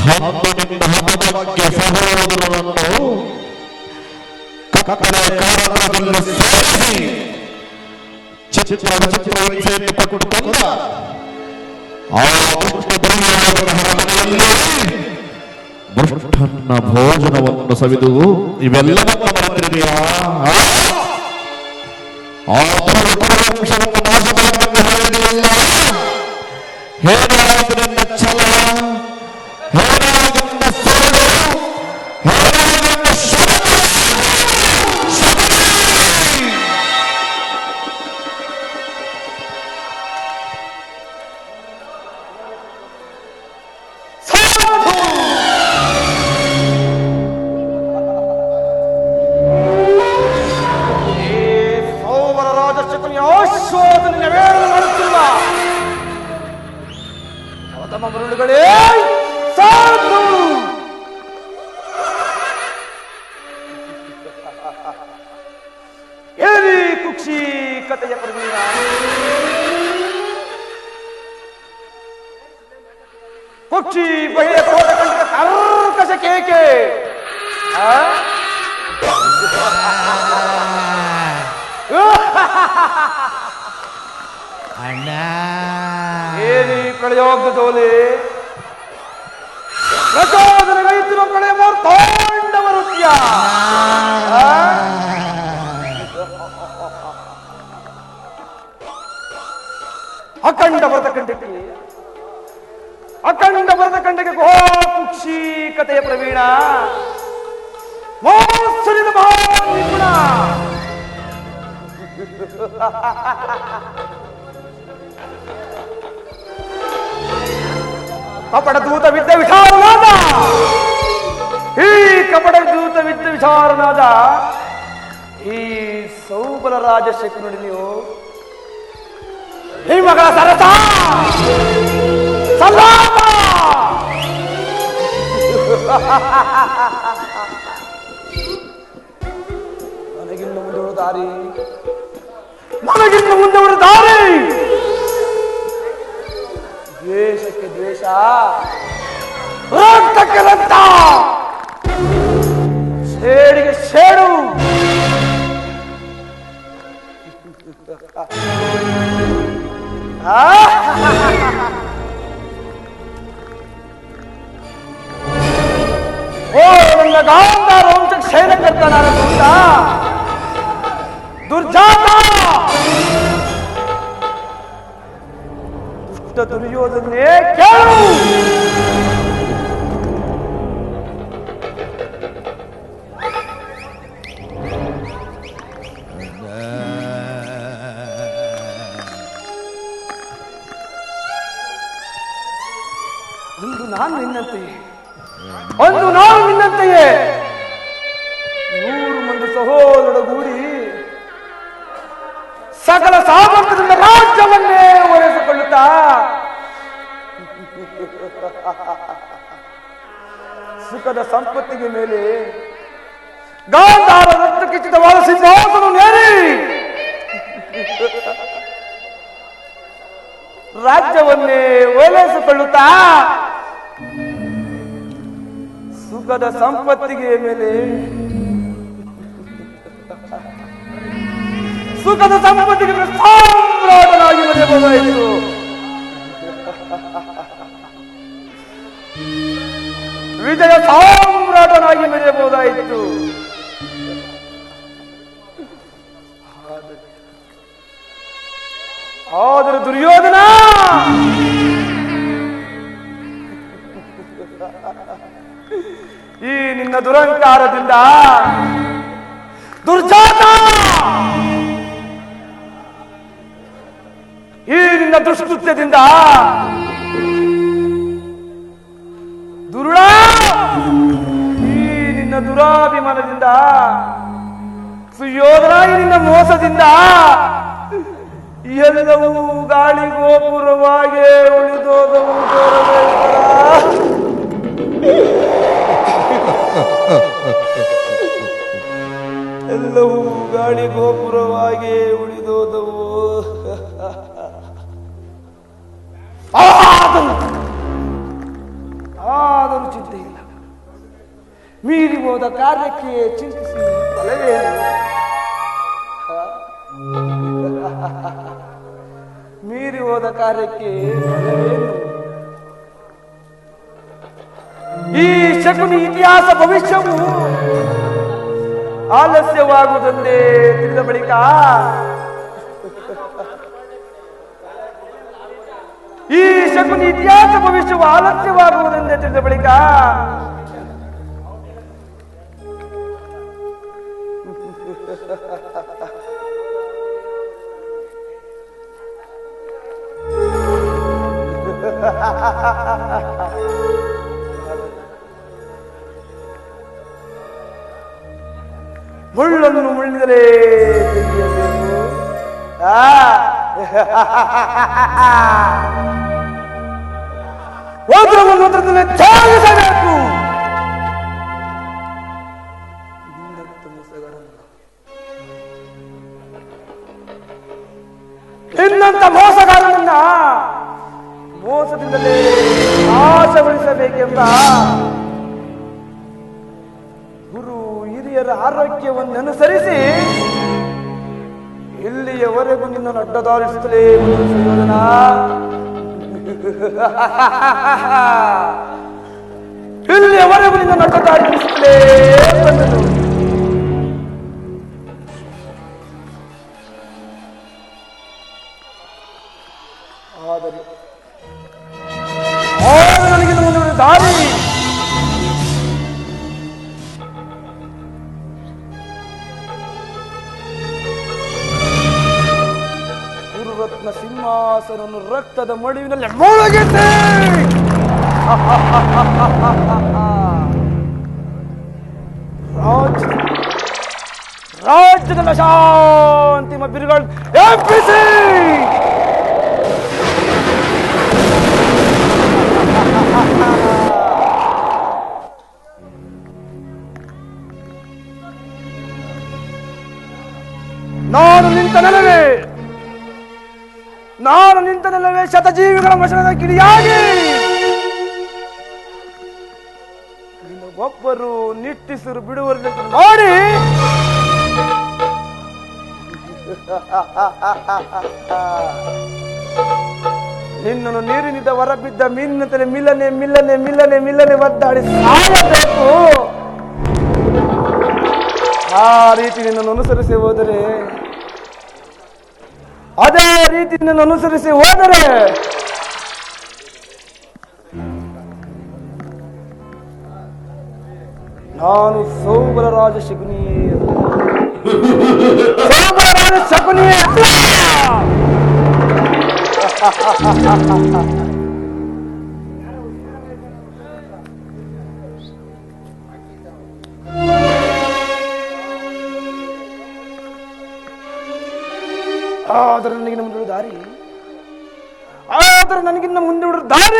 ಹದ್ದಿನಿಂದ ಹದಕ್ಕೆ ಸಹೋದರರನ್ನು ಕತ್ತಲೆ ಕಾರಣದಲ್ಲಿ ಸೇರಿಸಿ ಚಿತ್ರಹಿಂಸೆಯನ್ನು ಪಟ್ಟು ತಂದ ಆ ದುಷ್ಟ ದುರ್ಯೋಧನನ ಅರಮನೆಯಲ್ಲಿ ದುಷ್ಟನ್ನ ಭೋಜನವನ್ನು ಸವಿದು ಇವೆಲ್ಲವನ್ನ ಮರೆತಿದೆಯಾ? ಆ ವಂಶವನ್ನು ನಾಶ ಮಾಡಬೇಕು ಹೇಳಿದೆಯಲ್ಲ, ಹೇಗಾಯಿತು ನಿನ್ನ ಛಲ, ಹೇಗಾಯಿತು ನಿನ್ನ ಸೋಲು, ಹೇಗಾಯಿತು ನಿನ್ನ ಮರುಳುಗಳೇ ಸಾಧು. ಏರಿ ಕುಕ್ಷಿ ಕಥೆಯ ಪ್ರವೀಣ, ಕುಕ್ಷಿ ಬಗೆಯ ಕೋಟ ಕಂಡ ಕರ್ಕಶ ಕೇಕೆ ಅಣ್ಣ ಏನಿ ಪ್ರಯೋಗ ಜೋಲೆ ಪ್ರಚೋದನೆಗೈತಿನ ಪ್ರಳಯ ತಾಂಡವ ನೃತ್ಯ ಅಖಂಡ ಭರತ ಖಂಡಕ್ಕೆ ಕುಕ್ಷಿ ಕಥೆಯ ಪ್ರವೀಣ ಮೋಸರಿದ ಮಹಾನಿಪುಣ ಕಪಟ ದೂತ ವಿದ್ದ ವಿಚಾರನಾದ, ಈ ಕಪಟ ದೂತ ವಿದ್ದ ವಿಚಾರನಾದ ಈ ಸೌಬಲ ರಾಜ ಶಕುನಿ ನೀವು ಈ ಮಗಳ ಸರಸ ಸಲ್ಲಾಪ ನನಗಿನ್ನು ಮುಂದೆ ಒಂದು ದಾರಿ, ದ್ವೇಷಕ್ಕೆ ದ್ವೇಷ, ರಕ್ತಕ್ಕೆ ರಕ್ತ, ಸೇಡಿಗೆ ಸೇಡು. ಓ ನನ್ನ ಗಾಂಧಾರ ವಂಶಕ್ಕೆ ಸೇನಕರ್ತ ನಾನು ಅಂತ ದುರ್ಜಾತ ದುಷ್ಟ ದುರ್ಯೋಧನೇ ಕೇಳು. ಅಂದು ನಾನು ನಿನ್ನಂತೆಯೇ 100 ಮಂದಿ ಸಹೋದರಗೂಡಿ ಸಕಲ ಸಾಮರ್ಥ್ಯದಿಂದ ರಾಜ್ಯವನ್ನೇ ಒರೆಸಿಕೊಳ್ಳುತ್ತಾ ಸುಖದ ಸಂಪತ್ತಿಗೆ ಮೇಲೆ ಗಾಂಧಾರ ರಕ್ತಕಿಚ್ಚಿತವಾದ ಸಿಂಹಾಸನವನ್ನೇರಿ ರಾಜ್ಯವನ್ನೇ ಒಲೆಸಿಕೊಳ್ಳುತ್ತಾ ಸುಖದ ಸಂಪತ್ತಿಗೆ ಮೇಲೆ ಸಾಮ್ರಾಟನಾಗಿ ಮೆರೆಯಬಹುದಾಯಿತು. ವಿಜಯ ಸಾಮ್ರಾಟನಾಗಿ ಮೆರೆಯಬಹುದಾಯಿತು. ಆದರೆ ದುರ್ಯೋಧನ ಈ ನಿನ್ನ ದುರಂಕಾರದಿಂದ, ದುರ್ಜಾತ ಈ ನಿನ್ನ ದುಷ್ಕೃತ್ಯದಿಂದ, ದುರುಳ ಈ ನಿನ್ನ ದುರಾಭಿಮಾನದಿಂದ, ಸುಯೋಧನ ಈ ನಿನ್ನ ಮೋಸದಿಂದ ಎಲ್ಲವೂ ಗಾಳಿ ಗೋಪುರವಾಗಿ ಉಳಿದೋದವು. ಎಲ್ಲವೂ ಗಾಳಿ ಗೋಪುರವಾಗಿ ಉಳಿದೋದವು. ಆದರೂ ಮೀರಿ ಹೋದ ಕಾರ್ಯಕ್ಕೆ ಚಿಂತಿಸಿ ಫಲವೇನು? ಮೀರಿ ಹೋದ ಕಾರ್ಯಕ್ಕೆ ಫಲವೇನು? ಈ ಶಕುನಿ ಇತಿಹಾಸ ಭವಿಷ್ಯವು ಆಲಸ್ಯವಾಗುವುದೊಂದೇ ತಿಳಿದ ಬಳಿಕ ಈ ಶಕುನಿ ಇತಿಹಾಸ ಭವಿಷ್ಯವು ಆಲಸ್ಯವಾಗುವುದೆಂದೇ ತಿಳಿದ ಬಳಿಕ ಮುಳ್ಳನ್ನು ಮುಳ್ಳಿದರೆ ತೆಗೆಯಬೇಕು. ಮಂತ್ರವನ್ನು ಮಂತ್ರದಲ್ಲೇ ತ್ಯಾಗಿಸಬೇಕು. ಇನ್ನಂತ ಮೋಸಗಾರನನ್ನ ಮೋಸದಿಂದಲೇ ನಾಶಗೊಳಿಸಬೇಕೆಂಬ ಗುರು ಹಿರಿಯರ ಆರೋಗ್ಯವನ್ನು ಅನುಸರಿಸಿ ಇಲ್ಲಿಯವರೆಗೂ ನಿನ್ನನ್ನು ಅಡ್ಡದಾರಿಸುತ್ತಲೇ ಸುಯೋಧನ. ಇಲ್ಲಿಯವರೆಗೂ ನಿನ್ನನ್ನು ಅಡ್ಡದಾರಿಸುತ್ತಲೇ ಬಂದನು. ಆದರೆ ನನಗಿಂತ ಮುಂದೆ ದಾರಿ ಗುರುರತ್ನ ಸಿಂಹಾಸನವನ್ನು ರಕ್ತದ ಮಡುವಿನಲ್ಲಿ ಮುಳುಗಿದೆ. ರಾಜ್ಯದ ಶಾಂತಿಮ ಬಿರುಗಳು ಎಬ್ಬಿಸಿ ನಾನು ನಿಂತ ನೆಲವೇ ಶತಜೀವಿಗಳ ವಶದ ಕಿಡಿಯಾಗಿ ಒಬ್ಬರು ನಿಟ್ಟಿಸರು ಬಿಡುವಲ್ಲಿ ಮಾಡಿ ನಿನ್ನನ್ನು ನೀರಿನಿಂದ ಹೊರಬಿದ್ದ ಮೀನಿನಂತೆ ಮಿಲ್ಲನೆ ಮಿಲ್ಲನೆ ಮಿಲ್ಲನೆ ಮಿಲ್ಲನೆ ಒದ್ದಾಡಿ ಸಾಯಬೇಕು. ಆ ರೀತಿ ನಿನ್ನನ್ನು ಅನುಸರಿಸಿ ಹೋದರೆ ಅದೇ ರೀತಿ ನಿನ್ನನ್ನು ಅನುಸರಿಸಿ ಹೋದರೆ ನಾನು ಸೋಮರರಾಜ ಶಕುನಿ ಆದರೆ ನನಗಿನ್ನ ಮುಂದೆ ದಾರಿ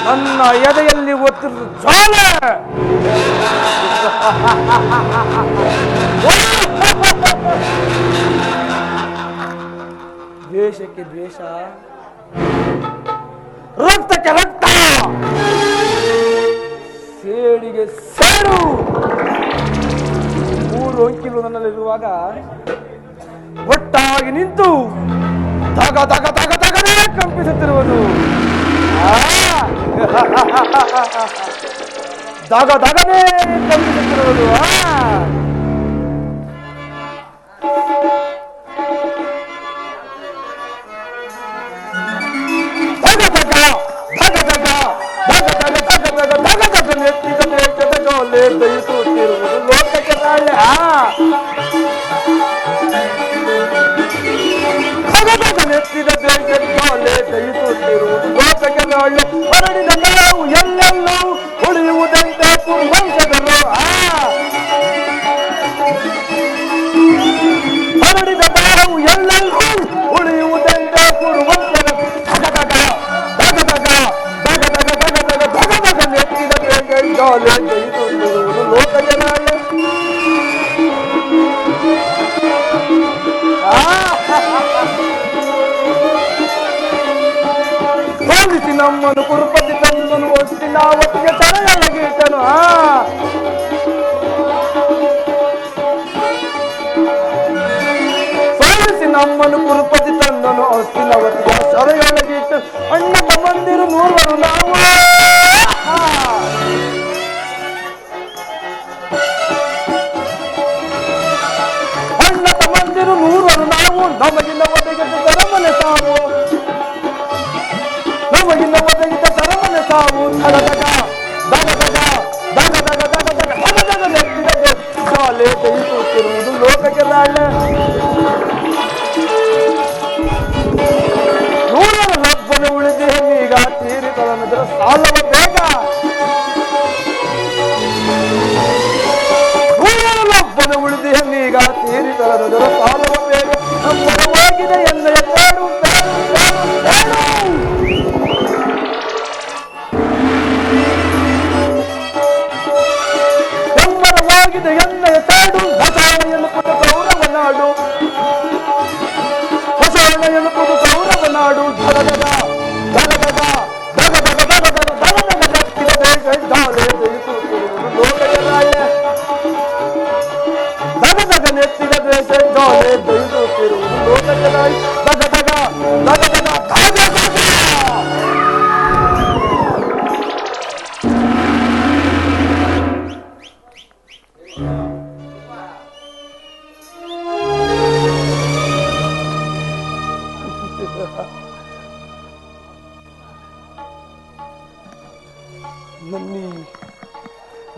ನನ್ನ ಎದೆಯಲ್ಲಿ ಒತ್ತಿರುವ ಜ್ವಾಲೆ ದ್ವೇಷಕ್ಕೆ ದ್ವೇಷ, ರಕ್ತಕ್ಕೆ ರಕ್ತ, ಸೇಡಿಗೆ ಸೇಡು. 3 ಅಂಕಿಲು ನನ್ನಲ್ಲಿರುವಾಗ ಒಟ್ಟಾಗಿ ನಿಂತು ತಗ ತಗ ತಗ ತಗನೇ ಕಂಪಿಸುತ್ತಿರುವುದು. ದಗ ದಗನೇ ಕಂಪಿಸುತ್ತಿರುವುದು. ದಯಿಸುತ್ತಿರುವುದು ಲೋಕಕ್ಕೆ ನಾಳೆ ನೆತ್ತಿದ ದಯಿಸುತ್ತಿರುವುದು ಲೋಕಕ್ಕೆ ನಾಳೆ ಹರಡಿದ ನಾವು ಎಲ್ಲೆಲ್ಲೂ ಉಳಿಯುವುದಂತೆ ಪೂರ್ವಂಶದರು. ನಮ್ಮನು ಕುರುಪತಿ ತಂದನು ಒಟ್ಟಿನ ಒಟ್ಟಿಗೆ ತಲೆಯೊಳಗಿಟ್ಟನು. ಸೋಲಿಸಿ ನಮ್ಮನು ಕುರುಪತಿ ತಂದನು ಹೊತ್ತಿನ ಒಟ್ಟಿಗೆ ಸೆರೆಯೊಳಗಿಟ್ಟು ಅಣ್ಣ ತಮ್ಮಂದಿರು 100 ನಾವು. ಅಣ್ಣ ತಮ್ಮಂದಿರು 100 ನಾವು, ನಮಗಿನ್ನ ಒದಗಿದ ಸರಮನೆ ಸಾವು, ನಮಗಿನ್ನ ಒದಗಿದ ಸರಮನೆ ಸಾವು. ದಗದಗ ದಗದಗ ದಗದಗ ದಗದಗ ದಗದಗ ನೆತ್ತಿದೆ ಶಾಲೆ ತೆಗೆದುತ್ತಿರುವುದು ಲೋಕಕ್ಕೆ ನಾಳೆ. 100 ಲಬ್ಬನೆ ಉಳಿದೆ ಈಗ ತೀರಿದರ ಸಾಲವ ಬೇಗ. 100 ಲಬ್ಬನೆ ಉಳಿದೆ ಈಗ ತೀರಿದರ ಸಾಲವ ಬೇಗ. ನಮ್ಮರವಾಗಿದೆ ಎನ್ನೆಯ ಬೇಡು ಬೇಡು ಬೇಡು ಬೇಡು. ನಮ್ಮರವಾಗಿದೆ ಎನ್ನೆಯ ಬೇಡು. ಬಸವಣ್ಣ ಎನ್ನುವುದು ಗೌರವ ನಾಡು, ಬಸವಣ್ಣ ಎನ್ನುವುದು ಗೌರವ ನಾಡು. ಧಗಧಗ ಧಗಧಗ ಧಗಧಗ ಧಗಧಗ ಧಗಧಗ ದಕ್ಕಿದ ದೇಶ ದಾಳೆ ತೆಗೆದುತ್ತಿರುವುದು ಲೋಕಕ್ಕೆ ನಾಳೆ. ದಗದಗ ನೆತ್ತಿದ ದ್ವೇಷ ದಾಳೆ ತೆಗೆದುತ್ತಿರುವುದು ಲೋಕಕ್ಕೆ ನಾಳೆ. ದಗದಗ ದಗದಗ ದಗದಗ.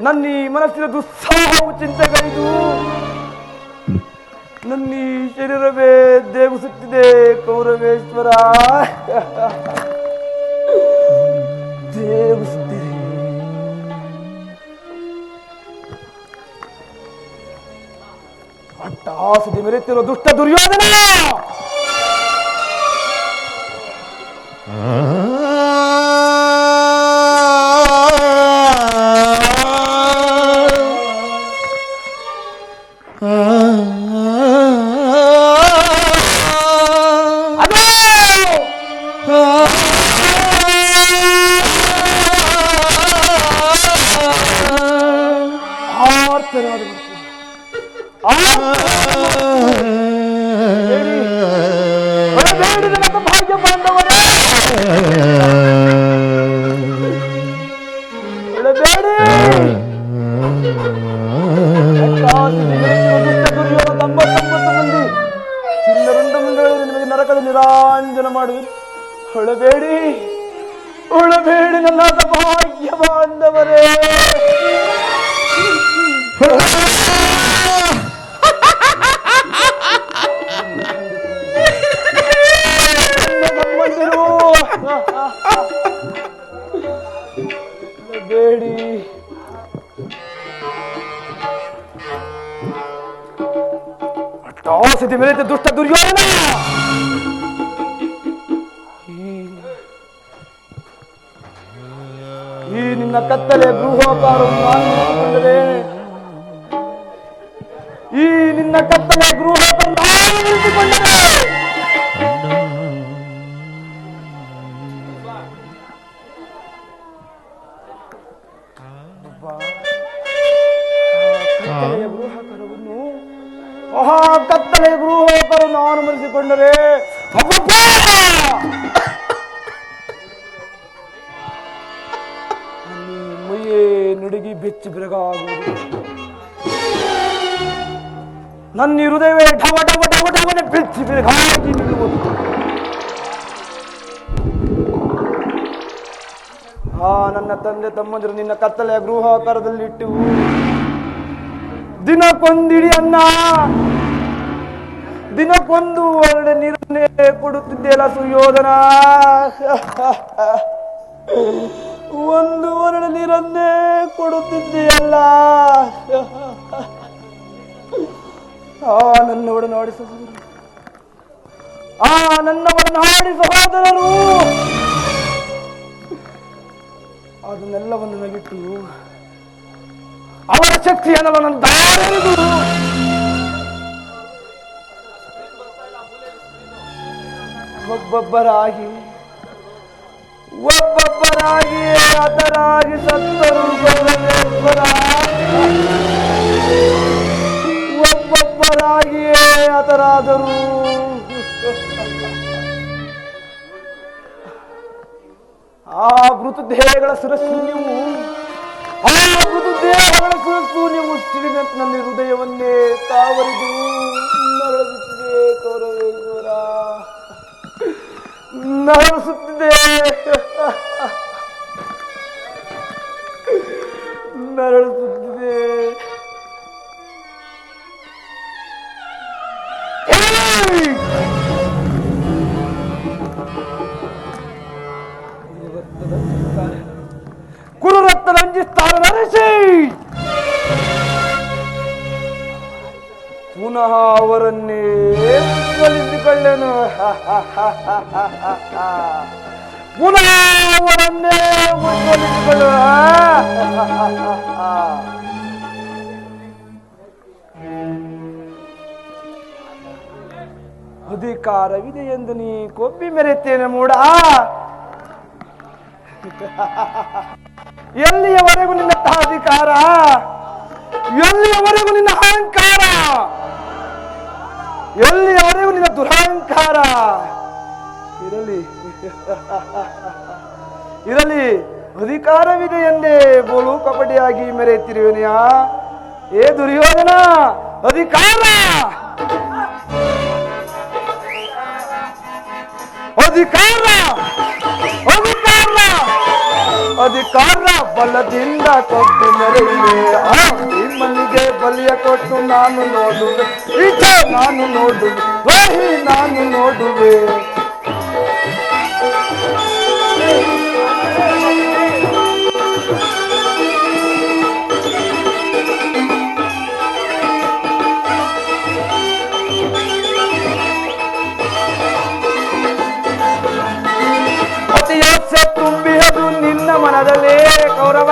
ನನ್ನಿ ಮನಸ್ಸಿನ ದುಸ್ಸಾಹವು ಚಿಂತೆಗೈದು, ನನ್ನಿ ಶರೀರವೇ ದೇಗುಸುತ್ತಿದೆ ಕೌರವೇಶ್ವರ, ದೇಗುಸುತ್ತಿದೆ. ಅಟ್ಟಹಾಸದೆ ಮೆರೆತಿರುವ ದುಷ್ಟ ದುರ್ಯೋಧನ, ಭಾಗ್ಯ ಬಾಂಧವರೇ ದುರ್ಯೋಧನ 99 ಮಂದಿ ಚಿಲ್ಲರಂಡ ಮುಂದೆ ನಿಮಗೆ ನರಕದ ನಿರಾಂಜನ ಮಾಡುವೆ. ಹೊಳಬೇಡಿ ಹೊಳಬೇಡಿ ನನ್ನ ಭಾಗ್ಯ ಬಾಂಧವರೇ. ಬೇಡಿ ಅಟ್ಟಾಸತಿ ಮೆರೆತ ದುಷ್ಟ ದುರ್ಯೋಧನ, ಈ ನಿನ್ನ ಕತ್ತಲೆ ಗೃಹೋಪಹಾರವನ್ನು ನಾನು ನಿಲ್ಲಿಸಿಕೊಂಡರೆ, ಈ ನಿನ್ನ ಕತ್ತಲೆ ಗೃಹೋಪಹಾರ ನಾನು ನಿಲ್ಲಿಸಿಕೊಂಡರೆ ಕತ್ತಲೆ ಗೃಹೋಪರ ನಾನು ಮರೆಸಿಕೊಂಡರೆ ಮೈಯೇ ನುಡುಗಿ ಬೆಚ್ಚಿ ಬೆರಗಾಗುವುದು, ನನ್ನ ಹೃದಯವೇ ಢವ ಢವ ಢವ ಢವನೆ ಬೆಚ್ಚಿ ಬೆರಗಾಗಿ ನಿಲ್ಲುವುದು. ನನ್ನ ತಂದೆ ತಮ್ಮಂದಿರು ನಿನ್ನ ಕತ್ತಲೆಯ ಗೃಹಾಕಾರದಲ್ಲಿಟ್ಟು ದಿನಕ್ಕೊಂದಿಡಿ ಅನ್ನ, ದಿನಕ್ಕೊಂದು ಒಳ್ಳೆ ನೀರನ್ನೇ ಕೊಡುತ್ತಿದ್ದೆಲ್ಲ ಸುಯೋಧನ, ಒಂದು ಒಳ್ಳೆ ನೀರನ್ನೇ ಕೊಡುತ್ತಿದ್ದೆಯಲ್ಲ. ನನ್ನ ಒಡನಾಡಿ ಸಹೋದರರು, ನನ್ನ ಒಡನಾಡಿ ಸಹೋದರರು ಅದನ್ನೆಲ್ಲವನ್ನು ನಗಿಟ್ಟು ಅವರ ಶಕ್ತಿಯನ್ನೆಲ್ಲ ನನ್ನ ದಾರೆದು ಒಬ್ಬೊಬ್ಬರಾಗಿ ಒಬ್ಬೊಬ್ಬರಾಗಿಯೇ ಹತರಾಗಿ ಸತ್ತರು ಸೋದರೇಶ್ವರ. ಒಬ್ಬೊಬ್ಬರಾಗಿಯೇ ಹತರಾದರು. ಆ ಮೃತದೇಹಗಳ ಶಿರಸ್ಸೂನ್ಯವು ಸಿಡಿದಂತೆ ಹೃದಯವನ್ನೇ ತಾವರಿದು ನರಳುತ್ತಿದೆ ಕೌರವೇಶ್ವರ, ನರಳಿಸುತ್ತಿದೆ, ನರಳಿಸುತ್ತಿದೆ. ಕುರುರತ್ನ ರಂಜಿಸ್ತಾರ ನರಸಿ ಪುನಃ ಅವರನ್ನೇ ಉಜ್ವಲಿಸಿಕೊಳ್ಳೆನು. ಪುನಃ ಅವರನ್ನೇ ಉಜ್ವಲಿಸಿಕೊಳ್ಳ. ಅಧಿಕಾರವಿದೆ ಎಂದು ನೀ ಕೊಬ್ಬಿ ಮೆರೆತೇನೆ ಮೂಡ. ಎಲ್ಲಿಯವರೆಗೂ ನಿನ್ನ ಅಧಿಕಾರ, ಎಲ್ಲಿಯವರೆಗೂ ನಿನ್ನ ಅಹಂಕಾರ, ಎಲ್ಲಿಯವರೆಗೂ ನಿನ್ನ ದುರಹಂಕಾರ ಇರಲಿ. ಇರಲಿ, ಅಧಿಕಾರವಿದೆ ಎಂದೇ ಬೋಳು ಕಪಟಿಯಾಗಿ ಮೆರೆಯುತ್ತಿರುವೆನೆಯಾ? ಏ ದುರ್ಯೋಧನ, ಅಧಿಕಾರ ಅಧಿಕಾರ ಅಧಿಕಾರ ಅಧಿಕಾರ ಬಲದಿಂದ ಕೊಟ್ಟು ಮೆರೆಯುವೆ. ಆ ಭೀಮನಿಗೆ ಬಲಿಯ ಕೊಟ್ಟು ನಾನು ನೋಡುವೆ, ಈಚ ನಾನು ನೋಡುವೆ, ದ್ರೋಹಿ ನಾನು ನೋಡುವೆ. ಅತಿಯಾಸೆ ತುಂಬಿಯದು ನಿನ್ನ ಮನದಲ್ಲಿ ಕೌರವ.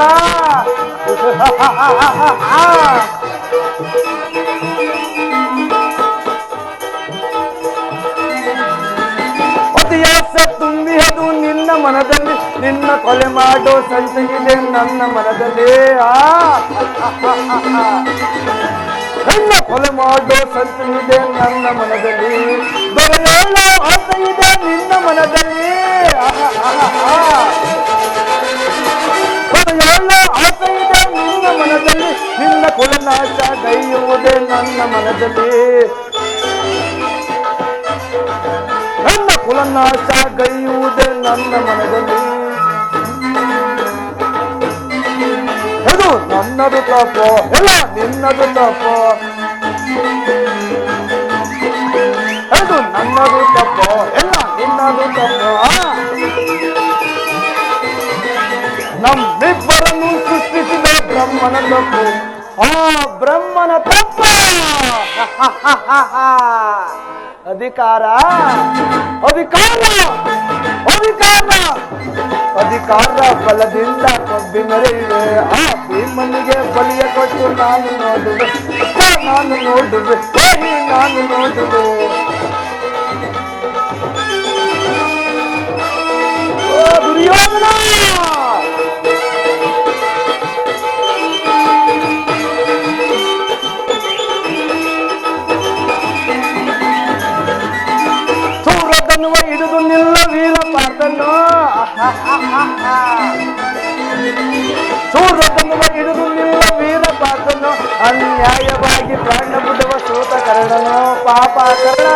ಅತಿಯಾಸೆ ತುಂಬಿಯದು ನಿನ್ನ ಮನದಲ್ಲಿ, ನಿನ್ನ ಕೊಲೆ ಮಾಡೋ ಸಂಚಗಿದೆ ನನ್ನ ಮನದಲ್ಲಿ. ನನ್ನ ಕೊಲೆ ಮಾಡೋ ಸಂಚಗಿದೆ ನನ್ನ ಮನದಲ್ಲಿ, ದೊರೆಯೋಳೋ ಆಸೆ ಇದೆ ನಿನ್ನ ಮನದಲ್ಲಿ. ದೊರೆಯೋಳೋ ಆಸೆ ಇದೆ ನಿನ್ನ ಮನದಲ್ಲಿ, ನಿನ್ನ ಕುಲನಾಶ ಗೈಯುವುದೇ ನನ್ನ ಮನದಲ್ಲಿ. ನನ್ನ ಕುಲನಾಶ ಗೈಯುವುದೇ ನನ್ನ ಮನದಲ್ಲಿ. ಇದು ನನ್ನದು ತಪ್ಪು, ಎಲ್ಲ ನಿನ್ನದು ತಪ್ಪು. ಇದು ನನ್ನದು ತಪ್ಪು, ಎಲ್ಲ ನಿನ್ನದು ತಪ್ಪು. ನಮ್ಮಿಬ್ಬರನ್ನು ಸೃಷ್ಟಿಸಿದ ಬ್ರಹ್ಮನ ತಪ್ಪು, ಆ ಬ್ರಹ್ಮನ ತಪ್ಪು. ಅಧಿಕಾರ ಅಧಿಕಾರ ಅಧಿಕಾರ ಅಧಿಕಾರ ಬಲದಿಂದ ಕೊಬ್ಬಿ ಮೆರೆಯುವೆ. ಆ ಭೀಮನಿಗೆ ಬಲಿಯ ಕೊಟ್ಟು ನಾನು ನೋಡುವೆ, ನಾನು ನೋಡುವೆ, ನಾನು ನೋಡುವೆ. ದುರ್ಯೋಧನ, ಸೂರದನ್ನುವ ಹಿಡಿದು ನಿಲ್ಲ ವೀರ ಪಾರ್ಥನು. ಸೂರದನ್ನುವ ಹಿಡಿದು ನಿಲ್ಲ ವೀರ ಪಾರ್ಥನು, ಅನ್ಯಾಯವಾಗಿ ಪ್ರಾಣ ಬಿಡುವ ಸೂತ ಕರ್ಣನು. ಪಾಪ ಕರ್ಣ,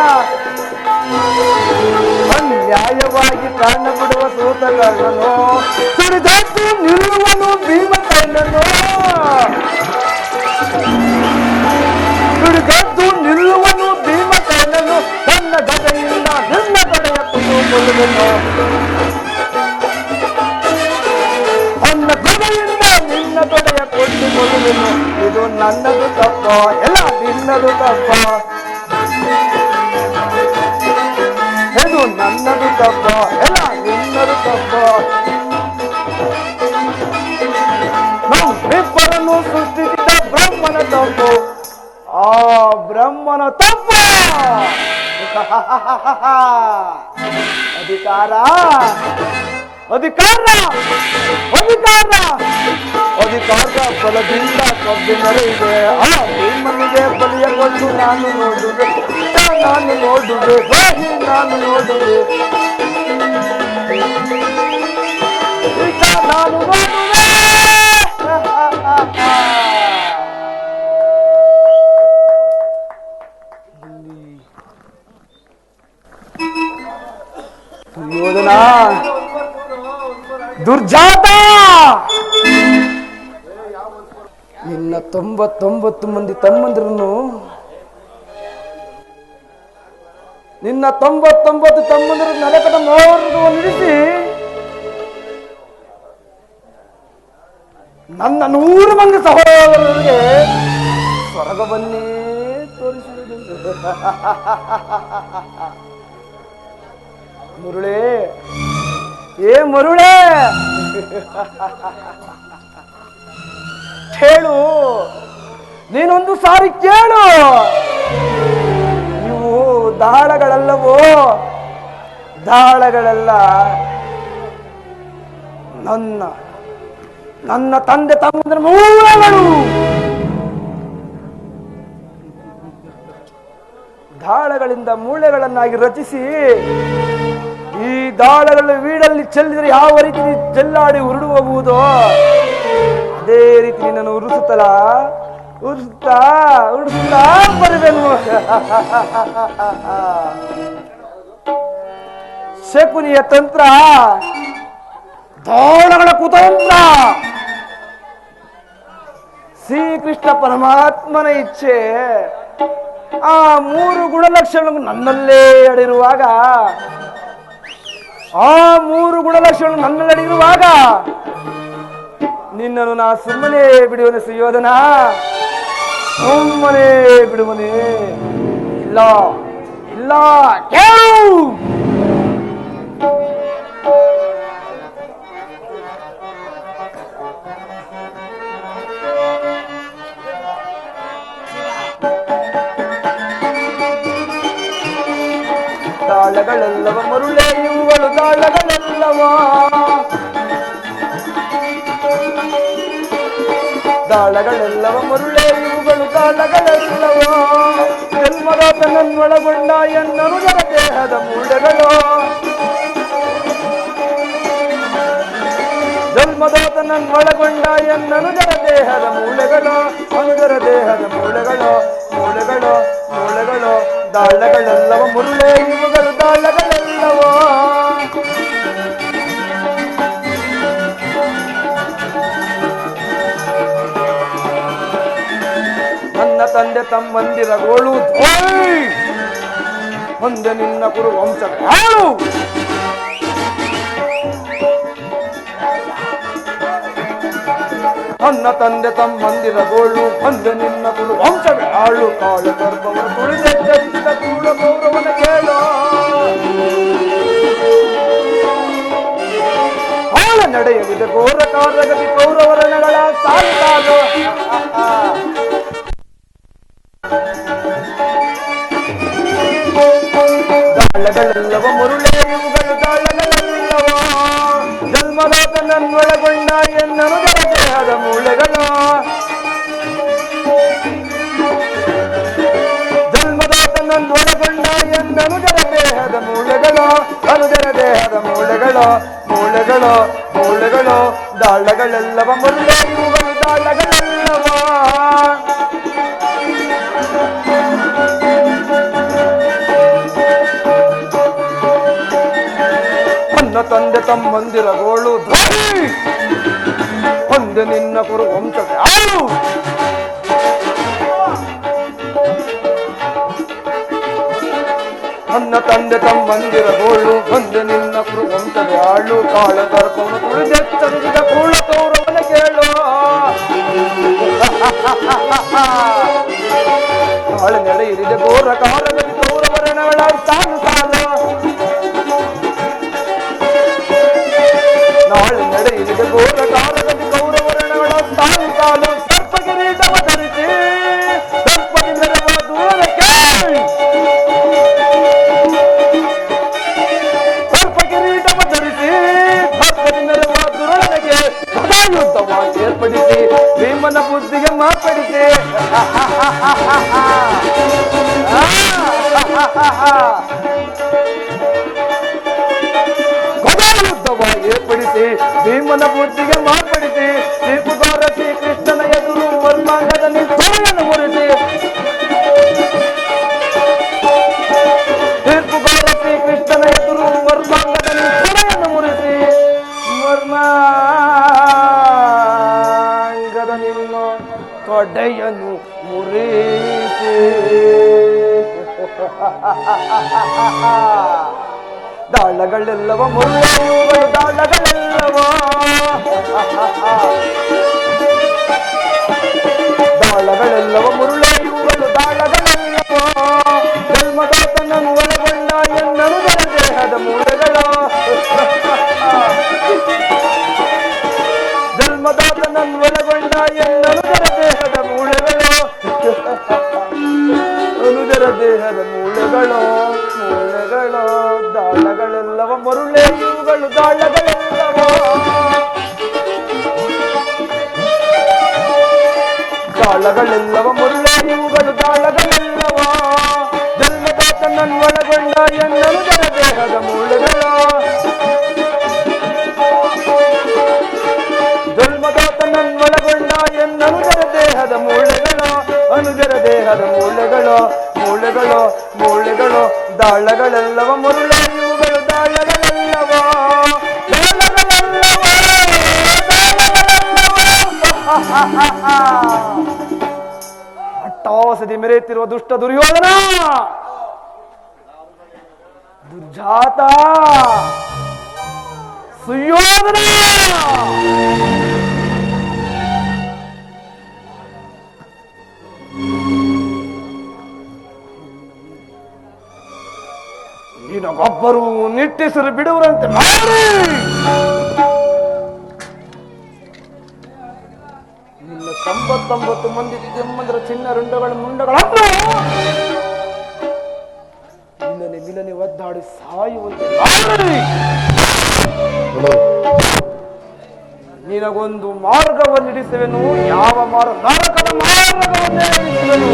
ಅನ್ಯಾಯವಾಗಿ ಪ್ರಾಣ ಬಿಡುವ ಸೂತ ಕರ್ಣನು. ಸುರಿದಾತು ನಿಲ್ಲುವನು ಭೀಮಕರ್ಣನು. ಸುರಿದಾತು ನಿಲ್ಲುವನು ಭೀಮಕರ್ಣನು. ತನ್ನ ಗದೆಯಿಂದ ನಿನ್ನ ಕಡೆಯ ಕುಟುಂಬನು, ತನ್ನ ಗದೆಯಿಂದ ನಿನ್ನ ಕಡೆಯ ಕೊಂಡುಕೊಳ್ಳುವೆನು. ಇದು ನನ್ನದು ತಪ್ಪ, ಎಲ್ಲ ನಿನ್ನದು ತಪ್ಪ. ಇದು ನನ್ನದು ತಪ್ಪ, ಎಲ್ಲ ನಿನ್ನದು ತಪ್ಪ. ನಮ್ಮಿಬ್ಬರನ್ನು ಸೃಷ್ಟಿಸಿದ ಬ್ರಹ್ಮನ ತಪ್ಪು, ಆ ಬ್ರಹ್ಮನ ತಪ್ಪು. ಅಧಿಕಾರ ಅಧಿಕಾರ ಅಧಿಕಾರ ಅಧಿಕಾರ ಬಲದಿಂದ ಕಬ್ಬಿನರಿದೆ ಆ ಭೀಮನಿಗೆ ಬಲಿಯಗೊಂಡು ನಾನು ನೋಡುವೆ ನಾನು ನೋಡುವೆ ನಾನು ನೋಡುವೆ ನಾನು ನೋಡುವೆ ದುರ್ಯೋಧನ ದುರ್ಜಾತ ನಿನ್ನ 99 ಮಂದಿ ತಮ್ಮಂದಿರನ್ನು ನಿನ್ನ 99 ತಮ್ಮಂದಿರ ನರಕದ ಮಾರ್ಗವನ್ನು ನಿಲ್ಲಿಸಿ ನನ್ನ 100 ಮಂದಿ ಸಹೋದರರಿಗೆ ಸ್ವರ್ಗವನ್ನೇ ತೋರಿಸುವುದು ಮುರುಳೆ ಏ ಮುರುಳೆ ಕೇಳು ನೀನೊಂದು ಸಾರಿ ಕೇಳು ನೀವು ದಾಳಗಳಲ್ಲವೋ ದಾಳಗಳೆಲ್ಲ ನನ್ನ ತಂದೆ ತಮ್ಮಂದಿರ ಮೂಳೆಗಳು ದಾಳಗಳಿಂದ ಮೂಳೆಗಳನ್ನಾಗಿ ರಚಿಸಿ ಈ ದಾಳಗಳ ವೀಡಲ್ಲಿ ಚೆಲ್ಲಿದರೆ ಯಾವ ರೀತಿ ಚೆಲ್ಲಾಡಿ ಉರುಡು ಹೋಗುವುದೋ ಅದೇ ರೀತಿ ನಾನು ಉರುಸುತ್ತಾ ಬರುವೆನು. ಶಕುನಿಯ ತಂತ್ರ ದಾಳಗಳ ಕುತಂತ್ರ ಶ್ರೀಕೃಷ್ಣ ಪರಮಾತ್ಮನ ಇಚ್ಛೆ ಆ 3 ಗುಣಲಕ್ಷಣಗಳು ನನ್ನಲ್ಲೇ ಅಡಿರುವಾಗ ನಿನ್ನನ್ನು ನಾ ಸುಮ್ಮನೆ ಬಿಡುವನೆ ಸುಯೋಧನ, ಸುಮ್ಮನೆ ಬಿಡುವನೆ ಇಲ್ಲ ಇಲ್ಲ ಕೇಳು. ದಾಳಗಳೆಲ್ಲವ ಮರುಳೆ ಇವುಗಳು ದಾಳಗಳೆಲ್ಲವ ದಾಳಗಳೆಲ್ಲವ ಮರುಳೆ ಇವುಗಳು ದಾಳಗಳೆಲ್ಲವ ಜನ್ಮದಾತ ನನ್ನೊಳಗೊಂಡ ಎನ್ನನುಜರ ದೇಹದ ಮೂಳೆಗಳು ಜನ್ಮದಾತ ನನ್ನೊಳಗೊಂಡ ಎನ್ನನುಜರ ದೇಹದ ಮೂಳೆಗಳು ಅನುಜರ ದೇಹದ ಮೂಳೆಗಳು ಮೂಳೆಗಳು ಮೂಳೆಗಳು ದಾಳಗಳೆಲ್ಲವ ಮುರುಳೆ ಇವುಗಳು ದಾಳಗಳೆಲ್ಲವ ನನ್ನ ತಂದೆ ತಮ್ಮಂದಿರ ಗೋಳು ಒಂದೆ ನಿನ್ನ ಕುರು ವಂಶ ಹಾಳು ನನ್ನ ತಂದೆ ತಮ್ಮಂದಿರ ಗೋಳು ಒಂದೆ ನಿನ್ನ ಕುರು ವಂಶವೇ ಹಾಳು ಕಾಳು ಗರ್ಭವನ್ನು ತುಳಿದೆಚ್ಚರಿಸಿದ ಕೂಳ ಗೌರವನ ಕೇಳು ಹಾಳ ನಡೆಯಲಿದೆ ಘೋರ ಕಾರ್ಯಗತಿ ಕೌರವರ ನಗಳ ಸಾಲು ದಾಳಗಳೆಲ್ಲವ ಮುರುಳೆ ಇವುಗಳು ದಾಳಗಳೆಲ್ಲವ ಜನ್ಮದಾತ ನನ್ನೊಳಗೊಂಡ ಎನ್ನನುಜರ ದೇಹದ ಮೂಳೆಗಳು ಜನ್ಮದಾತ ನನ್ನೊಳಗೊಂಡ ಎನ್ನನುಜರ ದೇಹದ ಮೂಳೆಗಳು ಅನುಜರ ದೇಹದ ಮೂಳೆಗಳು ಮೂಳೆಗಳು ಮೂಳೆಗಳು ದಾಳಗಳೆಲ್ಲವ ಮುರುಳೆ ಇವುಗಳು ದಾಳಗಳೆಲ್ಲವ ನನ್ನ ತಂದೆ ತಮ್ಮಂದಿರ ಗೋಳು ಧ್ವನಿ ಒಂದೆ ನಿನ್ನ ಕುರು ವಂಶಕ್ಕೆ ಆಳು ನನ್ನ ತಂದೆ ತಮ್ಮಂದಿರ ಗೋಳು ಒಂದೆ ನಿನ್ನ ಕುರು ವಂಶಕ್ಕೆ ಆಳು ಕಾಳ ದರ್ಪವನ್ನು ತುಳಿದೆಚ್ಚರಿಸಿದ ಕೂಳ ಕೌರವನ ಕೇಳು ಕಾಳ ನಡೆಯಿರಿದೆ ಘೋರ ಕಾಲದಲ್ಲಿ ಕೌರವರ ನಗಳ ಸಾಲು ಸಾಲು ನಾಳೆ ನಡೆಯಲಿದೆ ಘೋರ ಕಾಲದಲ್ಲಿ ಕೌರವರಣಗಳ ಸಾಲು ಸಾಲು ಸರ್ಪ ಕಿರೀಟವ ಧರಿಸಿ ಸರ್ಪದಿ ಮೆರವ ದೂರಕ್ಕೆ ಸರ್ಪ ಕಿರೀಟವ ಧರಿಸಿ ಸರ್ಪ ಏರ್ಪಡಿಸಿ ಭೀಮನ ಬುದ್ಧಿಗೆ ಮಾರ್ಪಡಿಸಿ ಯುದ್ಧವ ಏರ್ಪಡಿಸಿ ಭೀಮನ ಬುದ್ಧಿಗೆ ಮಾರ್ಪಡಿಸಿ ತೀರ್ಪುಗಾರ ಶ್ರೀಕೃಷ್ಣನ ಎದುರು ವರ್ಮಾಂಗದ ನಿಂತೊರೆಯನ್ನು ಮುರಿಸಿ ತೀರ್ಪುಗಾರ ಶ್ರೀಕೃಷ್ಣನ ಎದುರು ವರ್ಮಾಂಗದ ನಿಂತೊರೆಯನ್ನು ಮುರಿಸಿ ವರ್ಮಾಂಗದ ನಿನ್ನ ತೊಡೆಯನ್ನು ಮುರಿಸಿ ದಾಳಗಳೆಲ್ಲವ ಮುರುಳುವ ದಾಳಗಳೆಲ್ಲವ ದಾಳಗಳೆಲ್ಲವ ಮುರುಳೆಯುವಳು ದಾಳಗಳೆಲ್ಲವ ಜನ್ಮದಾತನನ್ನು ಒಳಗೊಂಡ ಎನ್ನನು ದೇಹದ ಮೂಳೆಗಳ ಜನ್ಮದಾತನನ್ನು ಒಳಗೊಂಡ ಎನ್ನನು ದೇಹದ ಮೂಳೆಗಳು ಅನುಜರ ದೇಹದ ಮೂಳೆಗಳು ಮೂಳೆಗಳು ದಾಳಗಳೆಲ್ಲವ ಮರುಳೆ ಇವುಗಳು ದಾಳಗಳೆಲ್ಲವ ದಾಳಗಳೆಲ್ಲವ ಮರುಳೆ ಇವುಗಳು ದಾಳಗಳೆಲ್ಲವ ಜನ್ಮದಾತನನ್ನು ಒಳಗೊಂಡ ಎನ್ನನುಜರ ದೇಹದ ಮೂಳೆಗಳು ಜನ್ಮದಾತನನ್ನು ಒಳಗೊಂಡ ಎನ್ನನುಜರ ದೇಹದ ಮೂಳೆಗಳು ಅನುಜರ ದೇಹದ ಮೂಳೆಗಳು ಮೂಳೆಗಳು ಮೂಳೆಗಳು ದಾಳಗಳೆಲ್ಲವ ಮುರುಳೆ ಇವುಗಳು ದಾಳಗಳೆಲ್ಲವ ಅಟ್ಟಹಾಸದಿ ಮೆರೆಯುತ್ತಿರುವ ದುಷ್ಟ ದುರ್ಯೋಧನ ದುರ್ಜಾತ ಸುಯೋಧನ ನಿನಗೊಬ್ಬರು ನಿಟ್ಟಿಸಲು ಬಿಡುವರಂತೆ ಮಾಡಿ ನಿನ್ನ 99 ಮಂದಿ ಕೆಮ್ಮಂದ್ರ ಚಿನ್ನ ರುಂಡಗಳ ಮುಂಡಗಳನ್ನು ನಿನ್ನನೆ ನಿಲನೆ ಒದ್ದಾಡಿ ಸಾಯುವಂತೆ ಮಾಡಿ ನಿನಗೊಂದು ಮಾರ್ಗವನ್ನಿಡಿಸುವೆನು. ಯಾವ ಮಾರ್ಗ? ನರಕದ ಮಾರ್ಗವನ್ನೇ ಇಡಿಸುವೆನು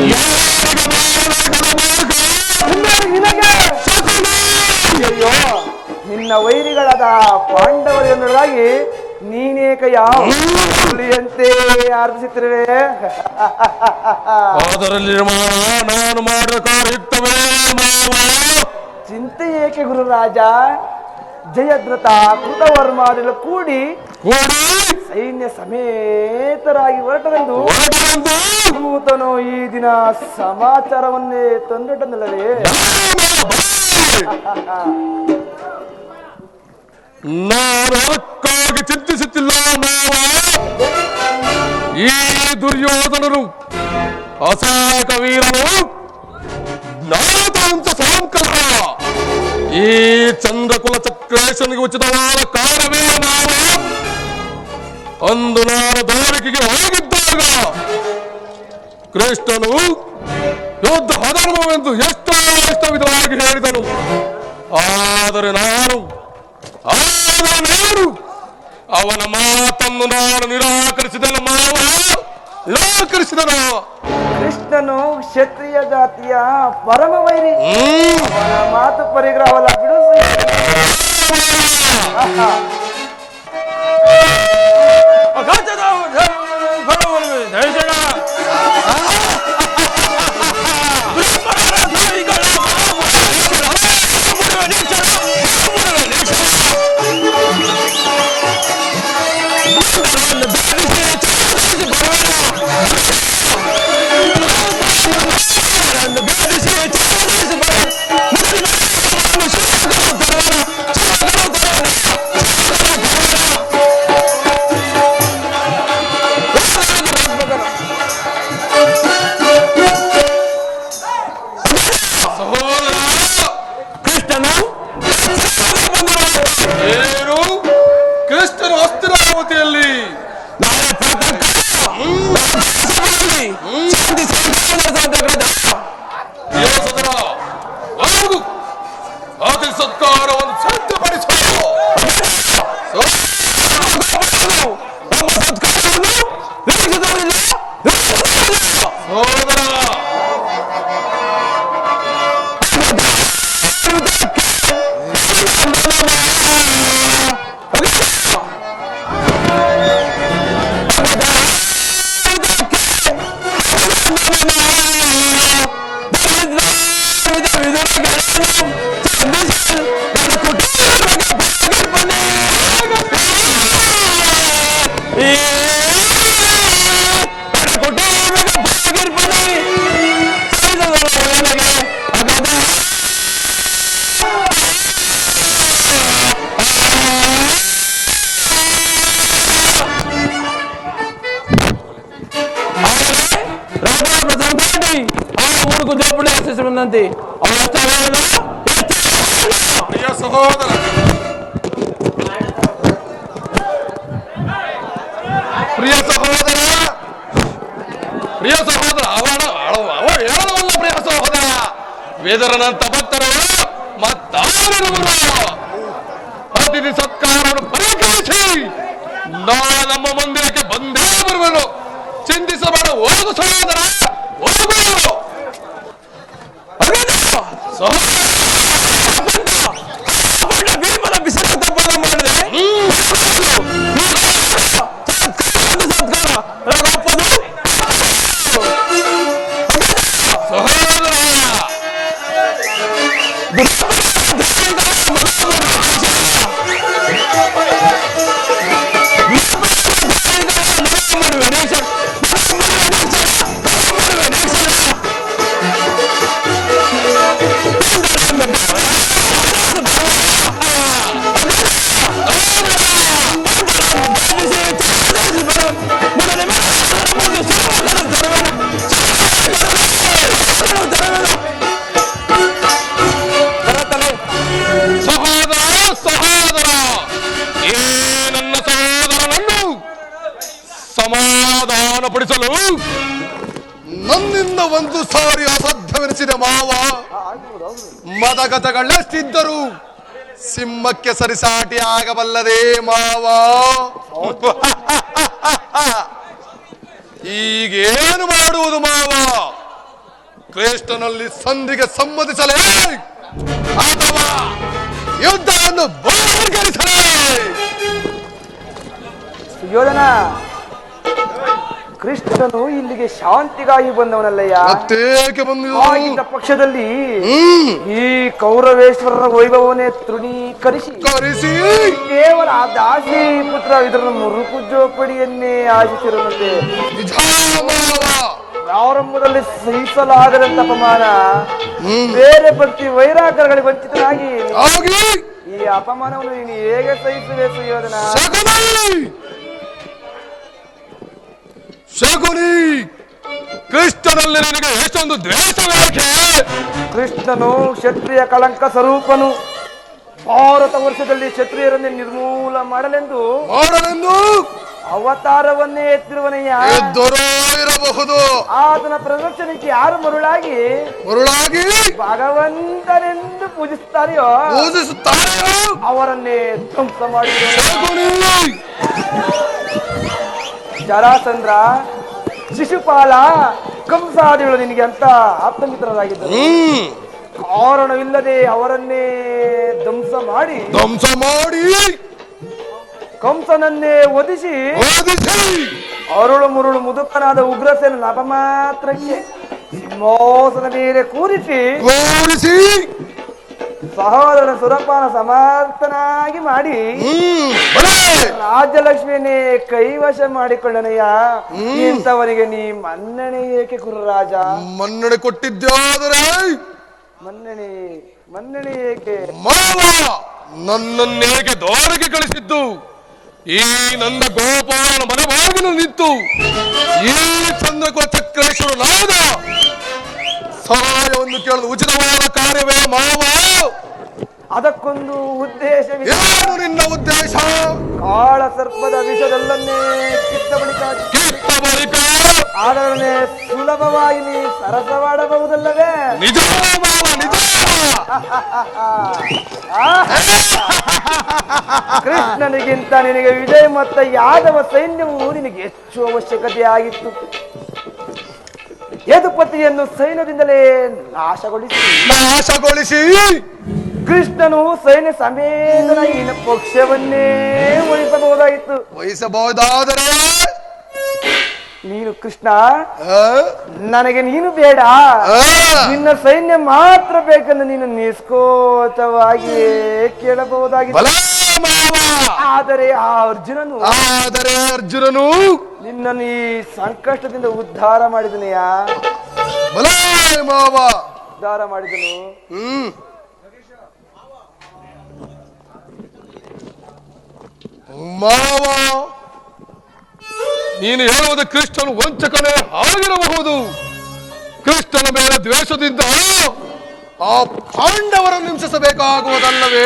ನಿನಗೆ. ಅಯ್ಯೋ, ನಿನ್ನ ವೈರಿಗಳಾದ ಪಾಂಡವರೊಂದಿಗಾಗಿ ನೀನೇಕ ಯಾವ ಹುಲಿಯಂತೆ ಆರ್ಜಿಸುತ್ತಿರುವೆ. ನಾನು ಮಾಡಿದ ಕಾರ್ಯಯುಕ್ತವೇ. ಚಿಂತೆ ಏಕೆ ಗುರುರಾಜ? ಜಯದ್ರಥ ಕೃತವರ್ಮಾದಿಗಳು ಕೂಡಿ ಸೈನ್ಯ ಸಮೇತರಾಗಿ ಹೊರಟರೆಂದು ನೂತನು ಈ ದಿನ ಸಮಾಚಾರವನ್ನೇ ತಂದಿಟ್ಟನಲ್ಲವೇ? ನಾನು ಅದಕ್ಕಾಗಿ ಚಿಂತಿಸುತ್ತಿಲ್ಲ. ಈ ದುರ್ಯೋಧನನು ಅಸಹಾಯಕ ವೀರನು ನಾಥ ಸಾಂಕರ ಈ ಚಂದ್ರಕುಲ ಚಕ್ರೇಶನಿಗೆ ಉಚಿತವಾದ ಕಾರ್ಯವೇ ನಾವು. ಅಂದು ನಾನು ದಾರಿಕೆಗೆ ಹೋಗಿದ್ದಾಗ ಕೃಷ್ಣನು ಯುದ್ಧ ಅಧರ್ಮವೆಂದು ಎಷ್ಟೋ ವಿಧವಾಗಿ ಹೇಳಿದನು. ಆದರೆ ನಾನು ಅವನ ಮಾತನ್ನು ನಾನು ನಿರಾಕರಿಸಿದನು. ನಿರಾಕರಿಸಿದನು. ಕೃಷ್ಣನು ಕ್ಷತ್ರಿಯ ಜಾತಿಯ ಪರಮ ವೈರಿ. ಅವನ ಮಾತು ಪರಿಗ್ರಹವಲ್ಲ, ಬಿಡಿಸಿ. ಕೃಷ್ಣನು ಅಸ್ಥಿರಾವತಿಯಲ್ಲಿ ಅತಿ ಸತ್ಕಾರವನ್ನು ಸಹೋದರ ಪ್ರಿಯ ಸಹೋದರ ಅವ ಹೇಳವಲ್ಲ ಪ್ರಿಯ ಸಹೋದರ ವೇದರನಂತ ಭಕ್ತರು ಮತ್ತಾರವರು ಅತಿಥಿ ಸತ್ಕಾರವನ್ನು ಪರಿಗಣಿಸಿ ನಾಳೆ ನಮ್ಮ ಮಂದಿರಕ್ಕೆ ಬಂದೇ ಬರುವನು. ಚಿಂತಿಸಬೇಡ, ಹೋಗು ಸಹೋದರ, ಹೋಗು ಸಮಾಧಾನಪಡಿಸಲು ನನ್ನಿಂದ ಒಂದು ಸಾರಿ ಅಸಾಧ್ಯವೆನಿಸಿದ ಮಾವ. ಮದಗತಗಳೆಷ್ಟಿದ್ದರು ಸಿಂಹಕ್ಕೆ ಸರಿಸಾಟಿ ಆಗಬಲ್ಲದೇ ಮಾವ. ಈಗೇನು ಮಾಡುವುದು ಮಾವ? ಕೃಷ್ಣನಲ್ಲಿ ಸಂಧಿಗೆ ಸಮ್ಮತಿಸಲೇ ಅಥವಾ ಯುದ್ಧವನ್ನು ಬಹಿಷ್ಕರಿಸಲೇ? ಸುಯೋಧನ, ಕೃಷ್ಣನು ಇಲ್ಲಿಗೆ ಶಾಂತಿಗಾಗಿ ಬಂದವನಲ್ಲಯ್ಯ. ಮತ್ತೇಕೆ ಆಗಿದ್ದ ಪಕ್ಷದಲ್ಲಿ ಈ ಕೌರವೇಶ್ವರರ ವೈಭವನೇ ತೃಣೀಕರಿಸಿ ಕೇವಲ ಆ ದಾಸಿ ಪುತ್ರ ಇದರ ಮುರುಕು ಜೋಪಡಿಯನ್ನೇ ಆಶಿಸಿರುವಂತೆ ಪ್ರಾರಂಭದಲ್ಲಿ ಸಹಿಸಲಾಗದಂತ ಅಪಮಾನ ಬೇರೆ ಭಕ್ತಿ ವೈರಾಗರಗಳಿಗೆ ವಂಚಿತನಾಗಿ ಈ ಅಪಮಾನವನ್ನು ನೀನು ಹೇಗೆ ಸಹಿಸುವೆ ಸುಯೋಧನ? ಶಕುನಿ, ಕೃಷ್ಣನಲ್ಲಿ ನಿನಗೆ ಎಷ್ಟೊಂದು ದ್ವೇಷವೇಕೆ? ಕೃಷ್ಣನು ಕ್ಷತ್ರಿಯ ಕಳಂಕ ಸ್ವರೂಪನು. ಭಾರತ ವರ್ಷದಲ್ಲಿ ಕ್ಷತ್ರಿಯರನ್ನೇ ನಿರ್ಮೂಲ ಮಾಡಲೆಂದು ಅವತಾರವನ್ನೇ ಎತ್ತಿರುವನಯ್ಯ. ಇರಬಹುದು. ಆತನ ಪ್ರದರ್ಶನಕ್ಕೆ ಯಾರು ಮರುಳಾಗಿ ಭಗವಂತನೆಂದು ಪೂಜಿಸುತ್ತಾರೆಯೋ ಅವರನ್ನೇ ಧ್ವಂಸ ಮಾಡಿದರು. ಜರಾಸಂದ್ರ, ಶಿಶುಪಾಲ, ಕಂಸಾದಿಗಳು ನಿನಗೆ ಅಂತ ಆಪ್ತಮಿತ್ರರಾಗಿದ್ದರು. ಕಾರಣವಿಲ್ಲದೆ ಅವರನ್ನೇ ಧ್ವಂಸ ಮಾಡಿ ಕಂಸನನ್ನೇ ಒದಿಸಿ ಅರುಳು ಮುರುಳು ಮುದುಕನಾದ ಉಗ್ರಸೇನ ಅಪಮಾತ್ರಕ್ಕೆ ಸಿಂಹಾಸನ ಮೇಲೆ ಕೂರಿಸಿ ಸಹೋದರನ ಸುರಪಾನ ಸಮರ್ಥನಾಗಿ ಮಾಡಿ ರಾಜ್ಯಲಕ್ಷ್ಮಿಯನ್ನೇ ಕೈವಶ ಮಾಡಿಕೊಂಡನಯ್ಯ. ಇಂಥವನಿಗೆ ನೀ ಮನ್ನಣೆ ಏಕೆ ಕುರುರಾಜ? ಮನ್ನಣೆ ಕೊಟ್ಟಿದ್ದಾದರೆ ಮನ್ನಣೆ ಏಕೆ? ನನ್ನನ್ನೇಕೆ ದೋರಗೆ ಕಳಿಸಿದ್ದು? ಈ ನನ್ನ ಗೋಪಾಲನ ಮನೆ ಬಾಗಿಲು ನಿಂತು ಈ ಚಂದ್ರಕೋ ಚಕ್ರೇಶ್ವರ ನಾದ ಸಹಾಯವನ್ನು ಕೇಳಲು ಉಚಿತವಾದ ಕಾರ್ಯವೇ ಮಾವ? ಅದಕ್ಕೊಂದು ಉದ್ದೇಶವಿದೆ. ಏನು ನಿನ್ನ ಉದ್ದೇಶ? ಕಾಳ ಸರ್ಪದ ವಿಷದಲ್ಲನ್ನೇ ಕಿತ್ತ ಬಳಿಕ ಅದನ್ನೇ ಸುಲಭವಾಗಿ ನೀ ಸರಸವಾಡಬಹುದಲ್ಲವೇ? ನಿಜ ಮಾವ, ನಿಜ. ಕೃಷ್ಣನಿಗಿಂತ ನಿನಗೆ ವಿಜಯ ಮತ್ತು ಯಾದವ ಸೈನ್ಯವು ನಿನಗೆ ಹೆಚ್ಚು ಅವಶ್ಯಕತೆ ಆಗಿತ್ತು. ಯದುಪತಿಯನ್ನು ಸೈನ್ಯದಿಂದಲೇ ನಾಶಗೊಳಿಸಿ ಕೃಷ್ಣನು ಸೈನ್ಯ ಸಮೇತನಾಗಿ ನಿನ್ನ ಪಕ್ಷವನ್ನೇ ವಹಿಸಬಹುದಾಗಿತ್ತು. ವಹಿಸಬಹುದಾದರೆ ನೀನು ಕೃಷ್ಣ ನನಗೆ ನೀನು ಬೇಡ, ನಿನ್ನ ಸೈನ್ಯ ಮಾತ್ರ ಬೇಕಂದ್ರೆ ನೀನು ನಿಷ್ಕೋಚವಾಗಿಯೇ ಕೇಳಬಹುದಾಗಿತ್ತು. ಆದರೆ ಅರ್ಜುನನು ನಿನ್ನನ್ನು ಈ ಸಂಕಷ್ಟದಿಂದ ಉದ್ಧಾರ ಮಾಡಿದನೆಯಾ? ಉದ್ಧಾರ ಮಾಡಿದನು. ಮಾವ, ನೀನು ಹೇಳುವುದು ಕೃಷ್ಣನು ವಂಚಕನೇ ಆಗಿರಬಹುದು. ಕೃಷ್ಣನ ಮೇಲೆ ದ್ವೇಷದಿಂದ ಆ ಪಾಂಡವರನ್ನು ಹಿಂಸಿಸಬೇಕಾಗುವುದಲ್ಲವೇ?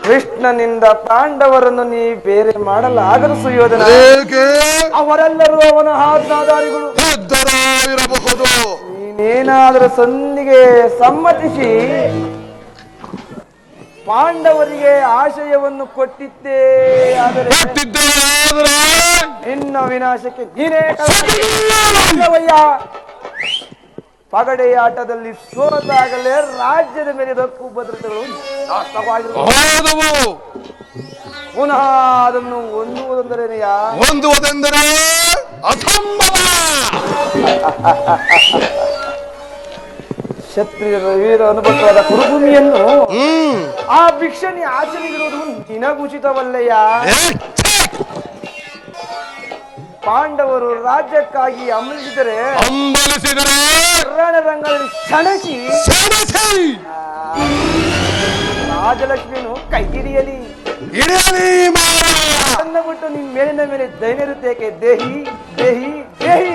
ಕೃಷ್ಣನಿಂದ ಪಾಂಡವರನ್ನು ನೀ ಬೇರೆ ಮಾಡಲಾಗದು ಸುಯೋಧನ. ಅವರೆಲ್ಲರೂ ಅವನ ಆಜ್ಞಾಧಾರಿಗಳು ಇರಬಹುದು. ನೀನೇನಾದರೂ ಸಂಧಿಗೆ ಸಮ್ಮತಿಸಿ ಪಾಂಡವರಿಗೆ ಆಶಯವನ್ನು ಕೊಟ್ಟಿದ್ದೇ ಆದರೆ ನಿನ್ನ ವಿನಾಶಕ್ಕೆ ನೀನೇ ಪಗಡೆಯಾಟದಲ್ಲಿ ಸೋತಾಗಲೇ ರಾಜ್ಯದ ಮೇಲೆ ರಕ್ಕು ಭದ್ರತೆಗಳು ನಾಶವಾಗಿರುತ್ತವೆ. ಪುನಃ ಅದನ್ನು ಹೊಂದುವುದೆಂದರೆ ಅಸಂಭವ. ಕ್ಷತ್ರಿಯರ ವೀರ ಅನುಭವವಾದ ಕುರುಭೂಮಿಯನ್ನು ಆ ಭಿಕ್ಷಣಿ ಆಚರಿಸಿರುವುದು ನಿನಗುಚಿತವಲ್ಲಯ್ಯ. ಪಾಂಡವರು ರಾಜ್ಯಕ್ಕಾಗಿ ಹಂಬಲಿಸಿದರೆ ರಣರಂಗದಲ್ಲಿ ಸಣಸಿ ರಾಜಲಕ್ಷ್ಮಿಯನ್ನು ಕೈ ಹಿಡಿಯಲಿ ಅದನ್ನು ಬಿಟ್ಟು ನಿನ್ ಮೇಲಿನ ಮೇಲೆ ದೈನ್ಯ ಇರುತ್ತೇಕೆ? ದೇಹಿ ದೇಹಿ ದೇಹಿ.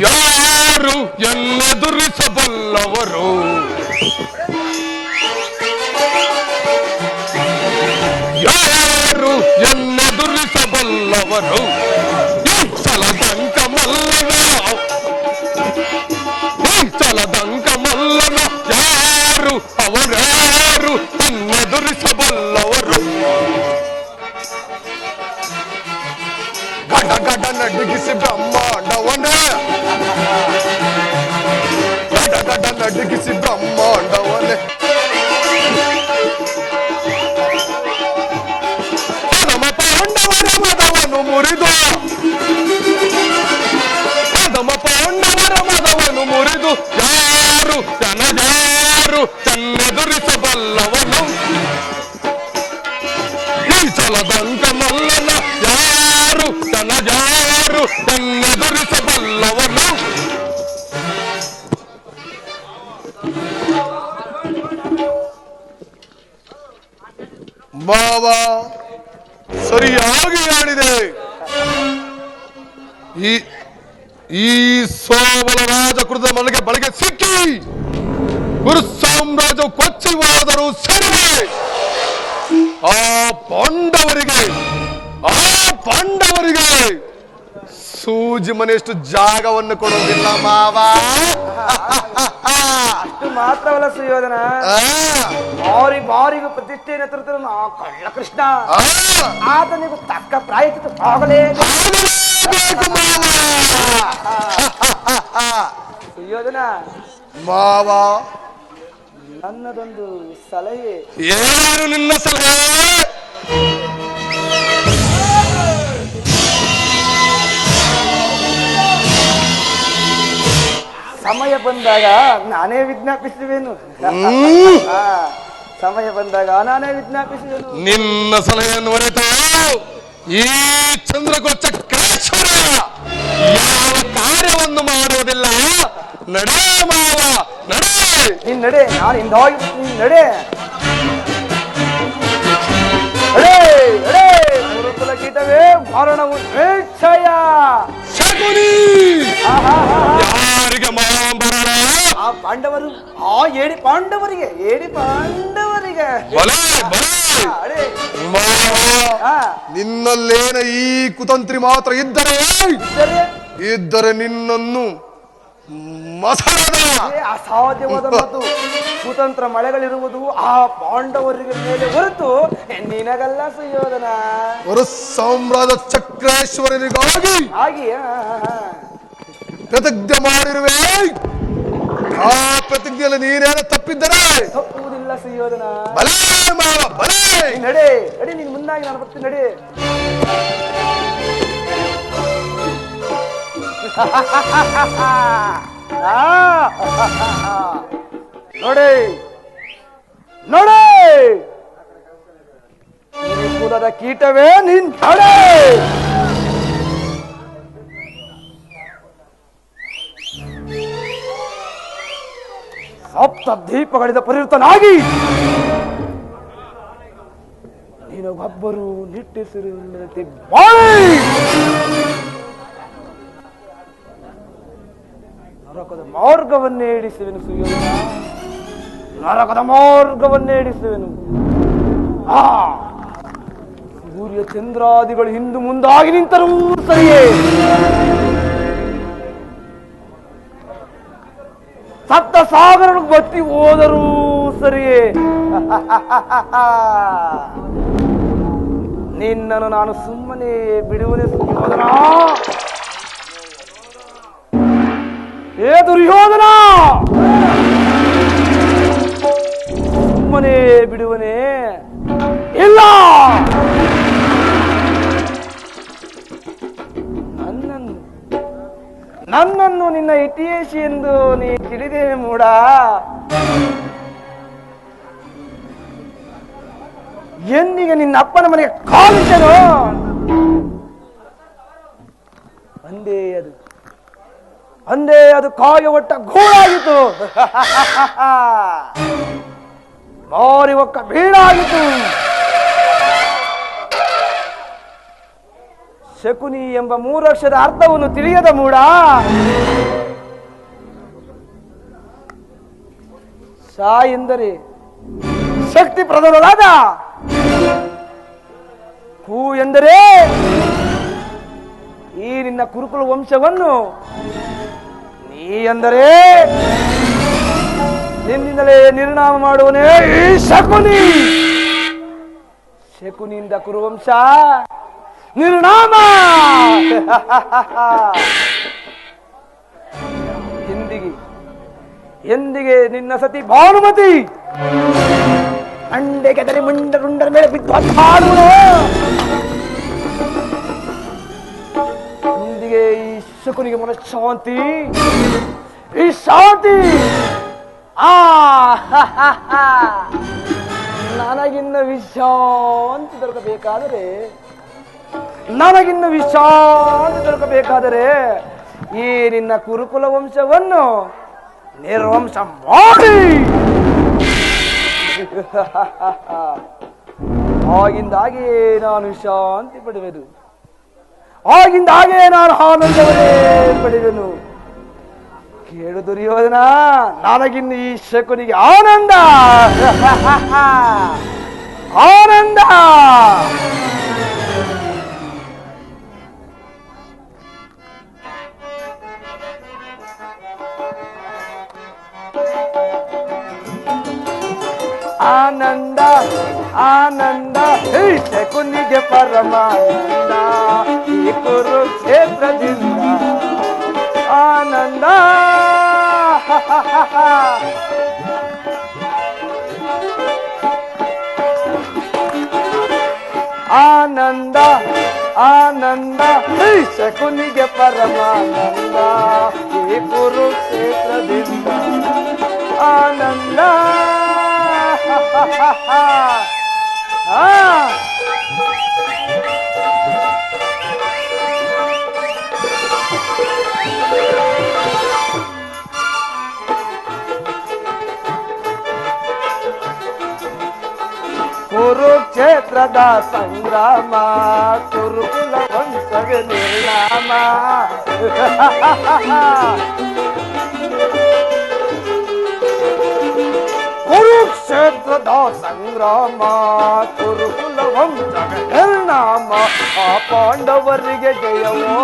ಯಾರು ಎನ್ನೆದುರಿಸಬಲ್ಲವರು? ಯಾರು ಎನ್ನೆದುರಿಸಬಲ್ಲವರು? ಚಲದಂಕ ಮಲ್ಲನ ಯಾರು ಅವರ್ಯಾರು ಎನ್ನೆದುರಿಸಬಲ್ಲವರು? ಗಡ ಗಡ ನಡುಗಿಸಿ ಬ್ರಹ್ಮಾಂಡವನೇ, ಗಡ ಗಡ ನಡುಗಿಸಿ ಬ್ರಹ್ಮಾಂಡವನೇ. ನಮ್ಮ ಪಾಂಡವರ ಮದವನ್ನು ಮುರಿದು, ನಮ್ಮ ಪಾಂಡವರ ಮದವನ್ನು ಮುರಿದು ಯಾರು ಜನಯಾರು ತನ್ನೆದುರಿಸಬಲ್ಲವನು? ಈ ಚಲದಂಕ ಮಲ್ಲನ ಯಾರು ಜನಯಾರು ತನ್ನೆದುರಿಸಬಲ್ಲವನು? ಮಾವ ಸರಿಯಾಗಿ ಹೇಳಿದೆ. ಈ ಸೋಮಲ ರಾಜಕೃತ ಮನೆಗೆ ಬಳಿಗೆ ಸಿಕ್ಕಿ ಗುರು ಸಾಮ್ರಾಜ್ಯ ಕೊಚ್ಚಿವಾದರೂ ಸರಿ, ಆ ಪಾಂಡವರಿಗೆ ಸೂಜಿ ಮನೆಯಷ್ಟು ಜಾಗವನ್ನು ಕೊಡೋದಿಲ್ಲ ಮಾವ. ಅಷ್ಟು ಮಾತ್ರವಲ್ಲ ಸುಯೋಧನ, ಬಾರಿಗೂ ಪ್ರತಿಷ್ಠೆಯನ್ನು ತರುತ್ತಿರುವ ಆ ಕಳ್ಳ ಕೃಷ್ಣ ಆತನಿಗೂ ತಕ್ಕ ಪ್ರಾಯಚಿತ ಆಗಲೇಬೇಕು. ಸುಯೋಧನ ಮಾವ, ನನ್ನದೊಂದು ಸಲಹೆ. ಏನು ನಿನ್ನ ಸಲಹೆ? ಸಮಯ ಬಂದಾಗ ನಾನೇ ವಿಜ್ಞಾಪಿಸುವೆನು. ಸಮಯ ಬಂದಾಗ ನಾನೇ ವಿಜ್ಞಾಪಿಸುವೆನು. ನಿನ್ನ ಸಲಹೆಯನ್ನು ಹೊರತು ಈ ಚಂದ್ರಗುಪ್ತ ಚಕ್ರೇಶ್ವರ ಯಾವ ಕಾರ್ಯವನ್ನು ಮಾಡುವುದಿಲ್ಲ. ನಡೆ ಮಾವ, ನಡೆ. ನೀನ್ ನಡೆ, ನಾನು ಹಿಂದೋಗಿ ನೀನ್ ನಡೆ. ಗುರುಕುಲ ಕೀಟವೇ ಮರಣವು ಸ್ವೇಚ್ಛಯ. ಯಾರಿಗೆ ಮಹಾಭರಣ? ಆ ಪಾಂಡವರು, ಏಡಿ ಪಾಂಡವರಿಗೆ ನಿನ್ನಲ್ಲೇನ ಈ ಕುತಂತ್ರಿ ಮಾತ್ರ ಇದ್ದರೆ ನಿನ್ನನ್ನು ಮಸಳದ ಅಸಾಧ್ಯವಾದ ಮಾತು. ಕುತಂತ್ರ ಮಳೆಗಳಿರುವುದು ಆ ಪಾಂಡವರಿಗೆ ಮೇಲೆ ಹೊರತು ನಿನಗಲ್ಲ ಸುಯೋಧನ. ಒಂದು ಸಾಮ್ರಾಜ್ಯ ಚಕ್ರೇಶ್ವರನಿಗಾಗಿ ಹಾಗೆಯೇ ಪ್ರತಿಜ್ಞೆ ಮಾಡಿರುವೆ. ಆ ಪ್ರತಿಜ್ಞೆಯಲ್ಲಿ ನೀನೇನು ತಪ್ಪಿದ್ದರೆ ತಪ್ಪುವುದಿಲ್ಲ ಸುಯೋಧನ. ಬಲೇ ಮಾವ ಬಲೇ. ನಡೆ ನಡೆ, ನೀನು ಮುಂದಾಗಿ ನಾನು ಬರ್ತೀನಿ, ನಡೆ. ನೋಡಿ ನೋಡಿ, ಈ ಕುಲದ ಕೀಟವೇ ನೀನ್ ನಡೆ. ಸಪ್ತ ದೀಪಗಳಿಂದ ಪರಿವೃತನಾಗಿ ನಿನಗೊಬ್ಬರು ನಿಟ್ಟಿಸಿರುವಂತೆ ಬಾಳಿ ನರಕದ ಮಾರ್ಗವನ್ನೇ ಹಿಡಿಸುವೆನು ಸುಯೋಧನ, ನರಕದ ಮಾರ್ಗವನ್ನೇ ಹಿಡಿಸುವೆನು. ಸೂರ್ಯ ಚಂದ್ರಾದಿಗಳು ಹಿಂದು ಮುಂದಾಗಿ ನಿಂತರೂ ಸರಿಯೇ, ಸಪ್ತ ಸಾಗರಗಳು ಬತ್ತಿ ಹೋದರೂ ಸರಿಯೇ, ನಿನ್ನನ್ನು ನಾನು ಸುಮ್ಮನೆ ಬಿಡುವನೆ ಸುಯೋಧನ. ಏ ದುರ್ಯೋಧನ, ಸುಮ್ಮನೆ ಬಿಡುವನೆ ಇಲ್ಲ. ನನ್ನನ್ನು ನಿನ್ನ ಇತಿಹಾಸ ಎಂದು ನೀ ತಿಳಿದೇ ಮೂಡ. ಎಂದಿಗೆ ನಿನ್ನ ಅಪ್ಪನ ಮನೆಗೆ ಕಾಲಿಟ್ಟನು ಅಂದೇ ಅದು ಕಾಯ ಒಟ್ಟ ಗೂಡಾಗಿತ್ತು, ಮಾರಿ ಒಕ್ಕ ಬೀಳಾಗಿತ್ತು. ಶಕುನಿ ಎಂಬ 3 ಅಕ್ಷರದ ಅರ್ಥವನ್ನು ತಿಳಿಯದ ಮೂಡ. ಶಾ ಎಂದರೆ ಶಕ್ತಿ ಪ್ರಧಾನವಾದ, ಕು ಎಂದರೆ ಈ ನಿನ್ನ ಕುರುಕುಲ ವಂಶವನ್ನು, ನೀ ಎಂದರೆ ನಿನ್ನಿಂದಲೇ ನಿರ್ನಾಮ ಮಾಡುವನೇ ಈ ಶಕುನಿ. ಶಕುನಿಯಿಂದ ಕುರುವಂಶ ನಿರ್ನಾಮ. ಎಂದಿಗೆ ನಿನ್ನ ಸತಿ ಭಾನುಮತಿ ಅಂಡೆ ಕೆದರಿ ಮುಂಡರ ಮೇಲೆ ಬಿದ್ದು ಹಾಡುವುದು. ಎಂದಿಗೆ ಈ ಶಕುನಿಗೆ ಮನಃಶಾಂತಿ, ಈ ಶಾಂತಿ. ನನಗಿನ್ನ ವಿಶ್ರಾಂತಿ ದೊರಕಬೇಕಾದರೆ ಈ ನಿನ್ನ ಕುರುಕುಲ ವಂಶವನ್ನು ನಿರ್ವಂಶ ಮಾಡಿ ಆಗಿಂದಾಗೆ ನಾನು ಶಾಂತಿ ಪಡೆಯುವೆನು, ಆಗಿಂದಾಗೆ ನಾನು ಆನಂದವನ್ನೇ ಪಡೆಯುವೆನು. ಕೇಳು ದುರ್ಯೋಧನ, ನನಗಿನ್ನು ಈ ಶಕುನಿಗೆ ಆನಂದ ಆನಂದ. ಆನಂದ ಆನಂದ ಈ ಶಕುನಿಗೆ ಪರಮಾನಂದ, ಈ ಕುರುಕ್ಷೇತ್ರದಿಂದ ಆನಂದ. ಆನಂದ ಆನಂದ ಈ ಶಕುನಿಗೆ ಪರಮಾನಂದ, ಈ ಕುರುಕ್ಷೇತ್ರದಿಂದ ಆನಂದ. ಕುರುಕ್ಷೇತ್ರದ ಸಂಗ್ರಾಮ, ಕುರುಕುಲ ವಂಶಗೆ ನಿರ್ನಾಮ. ಕುರುಕ್ಷೇತ್ರದ ಸಂಗ್ರಾಮ, ಕುರುಕುಲ ವಂಶಗೆ ನಿರ್ನಾಮ. ಆ ಪಾಂಡವರಿಗೆ ಜಯವೋ.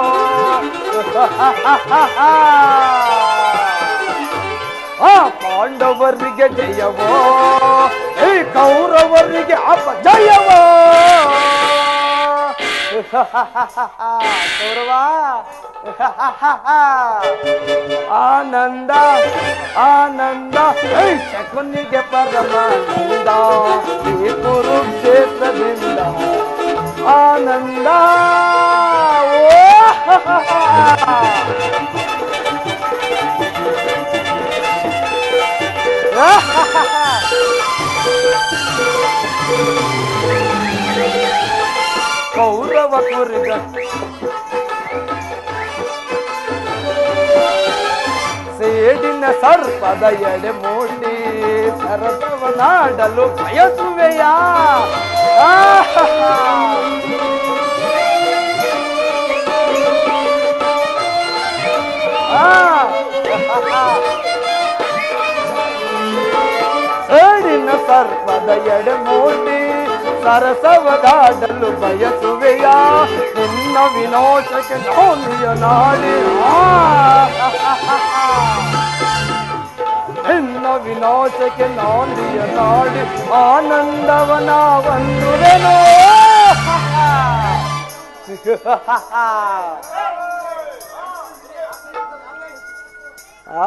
ಪಾಂಡವರಿಗೆ ಜಯವೋ, ಈ ಕೌರವರಿಗೆ ಅಪಜಯವೋ. ಕೌರವ ಆನಂದ ಆನಂದ, ಶಕುನಿಗೆ ಪರಮಾನಂದ ಈ ಕುರುಕ್ಷೇತ್ರದಿಂದ ಆನಂದ. ಕೌರವ ಕುರಿಗ ಸೇಡಿನ ಸರ್ಪದ ಎಡೆ ಮೂಡಿ ಸರಸವನಾಡಲು ಬಯಸುವೆಯ. ಸೇಡಿನ ಸರ್ಪದ ಎಡೆ ಮೂಡಿ ಸರಸವದಾಡಲು ಬಯಸುವೆಯ. ನಿನ್ನ ವಿನಾಶಕ್ಕೆ ನೋನಿಯ ನಾಡಿ, ನಿನ್ನ ವಿನಾಶಕ್ಕೆ ನಾಂದಿಯ ನಾಡಿ ಆನಂದವನ ವಂದುವೆನೋ.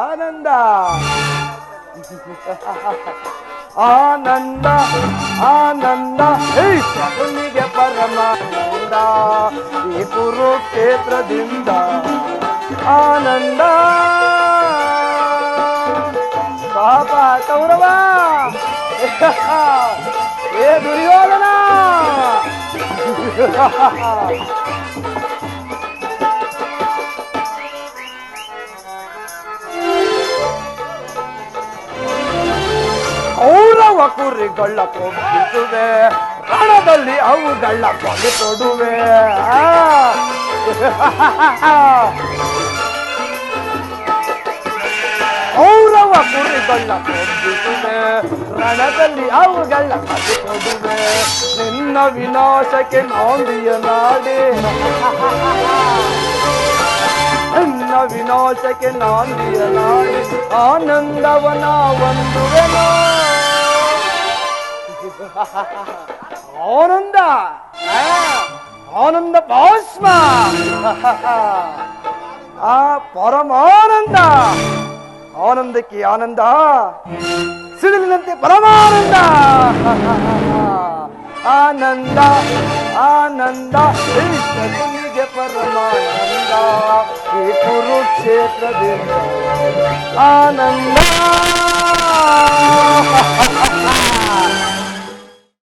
ಆನಂದ ಆನಂದ ಆನಂದ, ಶಕುನಿಗೆ ಪರಮಾನಂದ ಈ ಕುರುಕ್ಷೇತ್ರದಿಂದ ಆನಂದ. ಪಾಪ ಕೌರವ, ಏ ದುರ್ಯೋಧನ, ಕೌರವ ಕುರಿಗಳ ಕೊಬ್ಬಿಸುವೆ, ರಣದಲ್ಲಿ ಅವುಗಳ ಕೊಲೆ ಕೊಡುವೆ. ಕೌರವ ಕುರಿಗಳ ಕೊಬ್ಬಿಸುವೆ, ರಣದಲ್ಲಿ ಅವುಗಳ ಕೊಲೆ ಕೊಡುವೆ. ನಿನ್ನ ವಿನಾಶಕ್ಕೆ ನಾಂದಿಯ ನಾಡಿ, ನಿನ್ನ ವಿನಾಶಕ್ಕೆ ನಾಂದಿಯ ನಾಡಿ ಆನಂದವನ ವಂದುವೆನೋ. ಆನಂದ ಆನಂದ ಭಾಷ್ಮ, ಆ ಪರಮಾನಂದ, ಆನಂದಕ್ಕೆ ಆನಂದ, ಸಿಡಿಲಿನಂತೆ ಪರಮಾನಂದ. ಆನಂದ ಆನಂದ, ಶಕುನಿಗೆ ಪರಮಾನಂದ ಈ ಕುರುಕ್ಷೇತ್ರದಿಂದ ಆನಂದ.